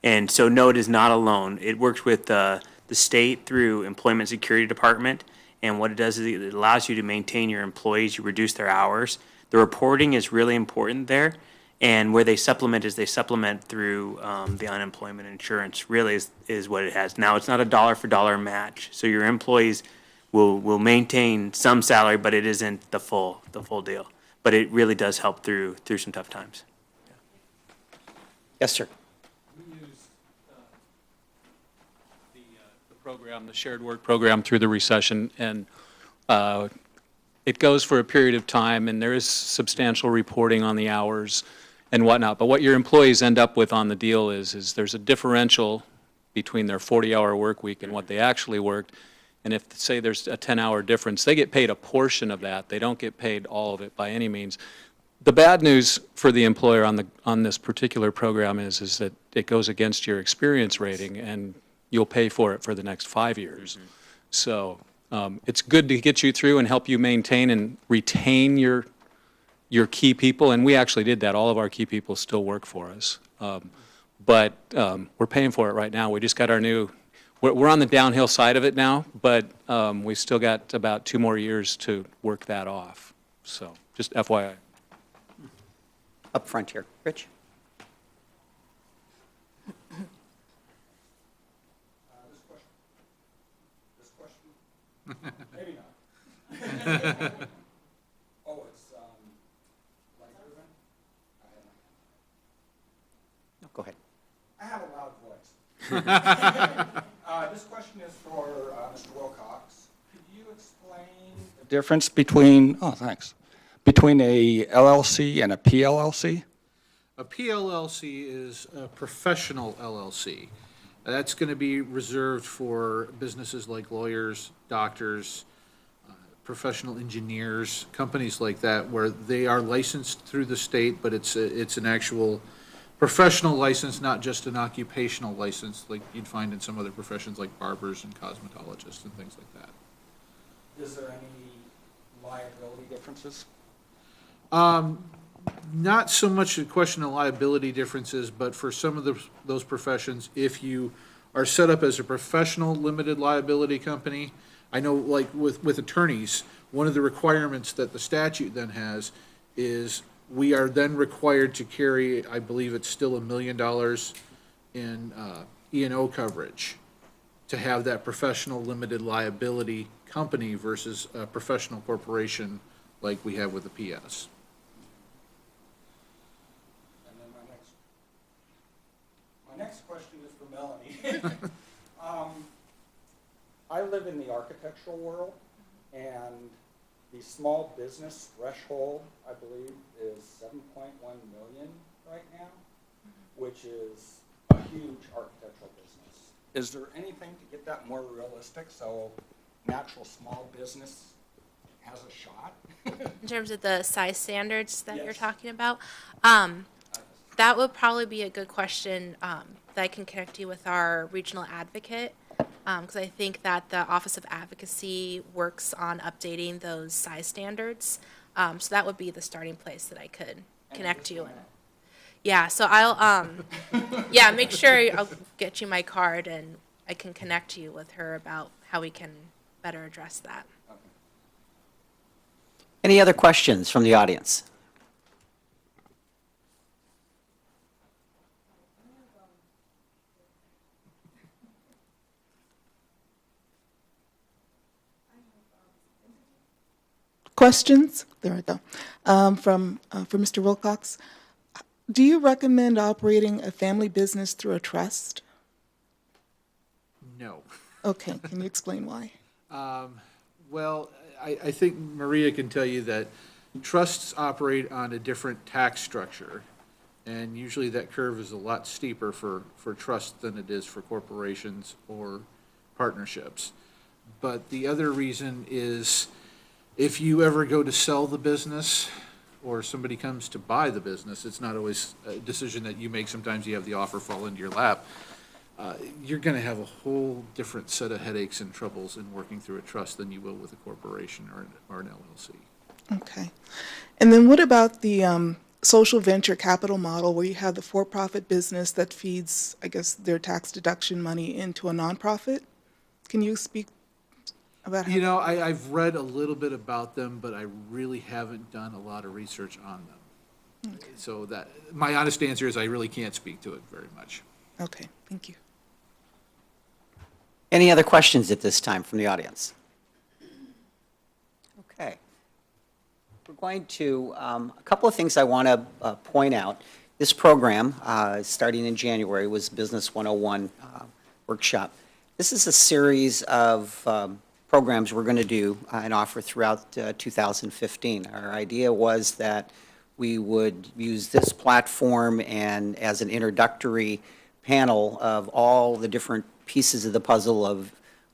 And so, no, it is not a loan. It works with the state through Employment Security Department. And what it does is it allows you to maintain your employees. You reduce their hours. The reporting is really important there. And where they supplement is they supplement through the unemployment insurance, really is what it has. Now, it's not a dollar for dollar match. So your employees will maintain some salary, but it isn't the full deal. But it really does help through some tough times. Yes, sir. We use the program, the shared work program, through the recession, and it goes for a period of time, and there is substantial reporting on the hours and whatnot. But what your employees end up with on the deal is there's a differential between their 40-hour work week and what they actually worked. And if, say, there's a 10-hour difference, they get paid a portion of that. They don't get paid all of it by any means. The bad news for the employer on this particular program is that it goes against your experience rating, and you'll pay for it for the next 5 years. Mm-hmm. So it's good to get you through and help you maintain and retain your key people, and we actually did that. All of our key people still work for us. But we're paying for it right now. We just got our new... We're on the downhill side of it now, but we've still got about 2 more years to work that off. So just FYI. Up front here. Rich? This question? Maybe not. Oh, it's light driven? No, go ahead. I have a loud voice. This question is for Mr. Wilcox. Could you explain the difference between a LLC and a PLLC? A PLLC is a professional LLC. That's going to be reserved for businesses like lawyers, doctors, professional engineers, companies like that, where they are licensed through the state, but it's an actual professional license, not just an occupational license like you'd find in some other professions like barbers and cosmetologists and things like that. Is there any liability differences? Not so much a question of liability differences, but for some of those professions, if you are set up as a professional limited liability company, I know like with attorneys, one of the requirements that the statute then has is we are then required to carry, I believe it's still $1 million in E&O coverage to have that professional limited liability company versus a professional corporation like we have with the PS. And then my next question is for Melanie. I live in the architectural world, and the small business threshold, I believe, is 7.1 million right now, which is a huge architectural business. Is there anything to get that more realistic so natural small business has a shot? In terms of the size standards that you're Yes. talking about, that would probably be a good question that I can connect you with our regional advocate, because I think that the Office of Advocacy works on updating those size standards. So that would be the starting place that I could connect you in. Yeah, so I'll, yeah, make sure I'll get you my card and I can connect you with her about how we can better address that. Any other questions from the audience? Questions? There we go. For Mr. Wilcox, do you recommend operating a family business through a trust? No. Okay, can you explain why? Well, I think Maria can tell you that trusts operate on a different tax structure, and usually that curve is a lot steeper for trusts than it is for corporations or partnerships. But the other reason is if you ever go to sell the business or somebody comes to buy the business, it's not always a decision that you make. Sometimes you have the offer fall into your lap. You're going to have a whole different set of headaches and troubles in working through a trust than you will with a corporation or an LLC. Okay. And then what about the social venture capital model where you have the for-profit business that feeds, I guess, their tax deduction money into a nonprofit? Can you speak about how? You know, I've read a little bit about them, but I really haven't done a lot of research on them. Okay. So that, my honest answer is I really can't speak to it very much. Okay, thank you. Any other questions at this time from the audience? Okay. We're going to, a couple of things I want to point out. This program, starting in January, was Business 101 workshop. This is a series of programs we're going to do and offer throughout 2015. Our idea was that we would use this platform and as an introductory panel of all the different pieces of the puzzle of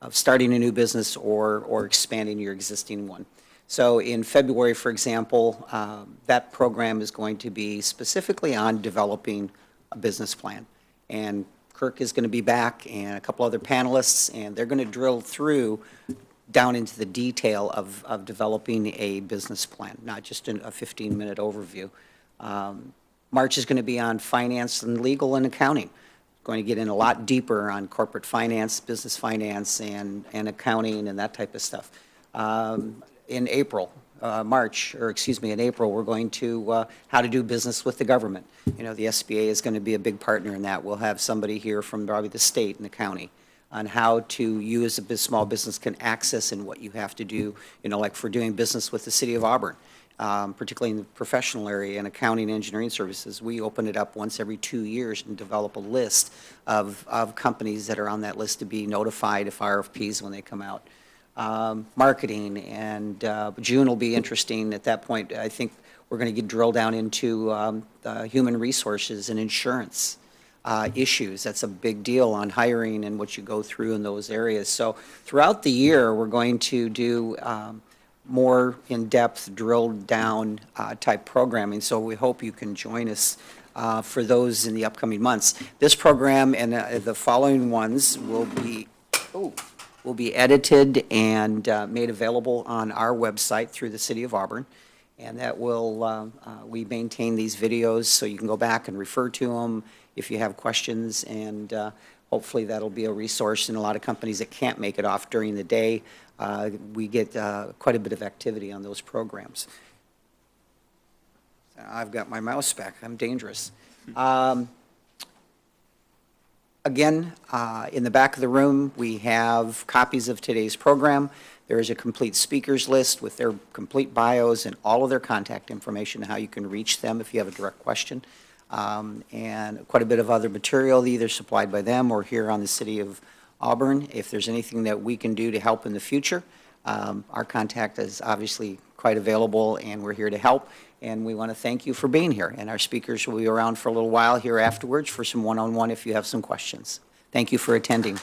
starting a new business or expanding your existing one. So in February, for example, that program is going to be specifically on developing a business plan. And Kirk is going to be back and a couple other panelists, and they're going to drill through down into the detail of developing a business plan, not just a 15-minute overview. March is going to be on finance and legal and accounting. Going to get in a lot deeper on corporate finance, business finance, and accounting and that type of stuff. In April, in April, we're going to how to do business with the government. You know, the SBA is going to be a big partner in that. We'll have somebody here from probably the state and the county on how to you as a small business can access and what you have to do, you know, like for doing business with the city of Auburn. Particularly in the professional area and accounting and engineering services, we open it up once every 2 years and develop a list of companies that are on that list to be notified of RFPs when they come out. Marketing, and June will be interesting. At that point, I think we're going to drill down into human resources and insurance issues. That's a big deal on hiring and what you go through in those areas. So throughout the year, we're going to do more in-depth, drilled down type programming. So we hope you can join us for those in the upcoming months. This program and the following ones will be edited and made available on our website through the City of Auburn. and that will, we maintain these videos so you can go back and refer to them if you have questions, and hopefully that'll be a resource in a lot of companies that can't make it off during the day. We get quite a bit of activity on those programs. I've got my mouse back. I'm dangerous. Again, in the back of the room, we have copies of today's program. There is a complete speakers list with their complete bios and all of their contact information, how you can reach them if you have a direct question, and quite a bit of other material either supplied by them or here on the City of Auburn. If there's anything that we can do to help in the future, our contact is obviously quite available, and we're here to help. And we want to thank you for being here. And our speakers will be around for a little while here afterwards for some one-on-one if you have some questions. Thank you for attending.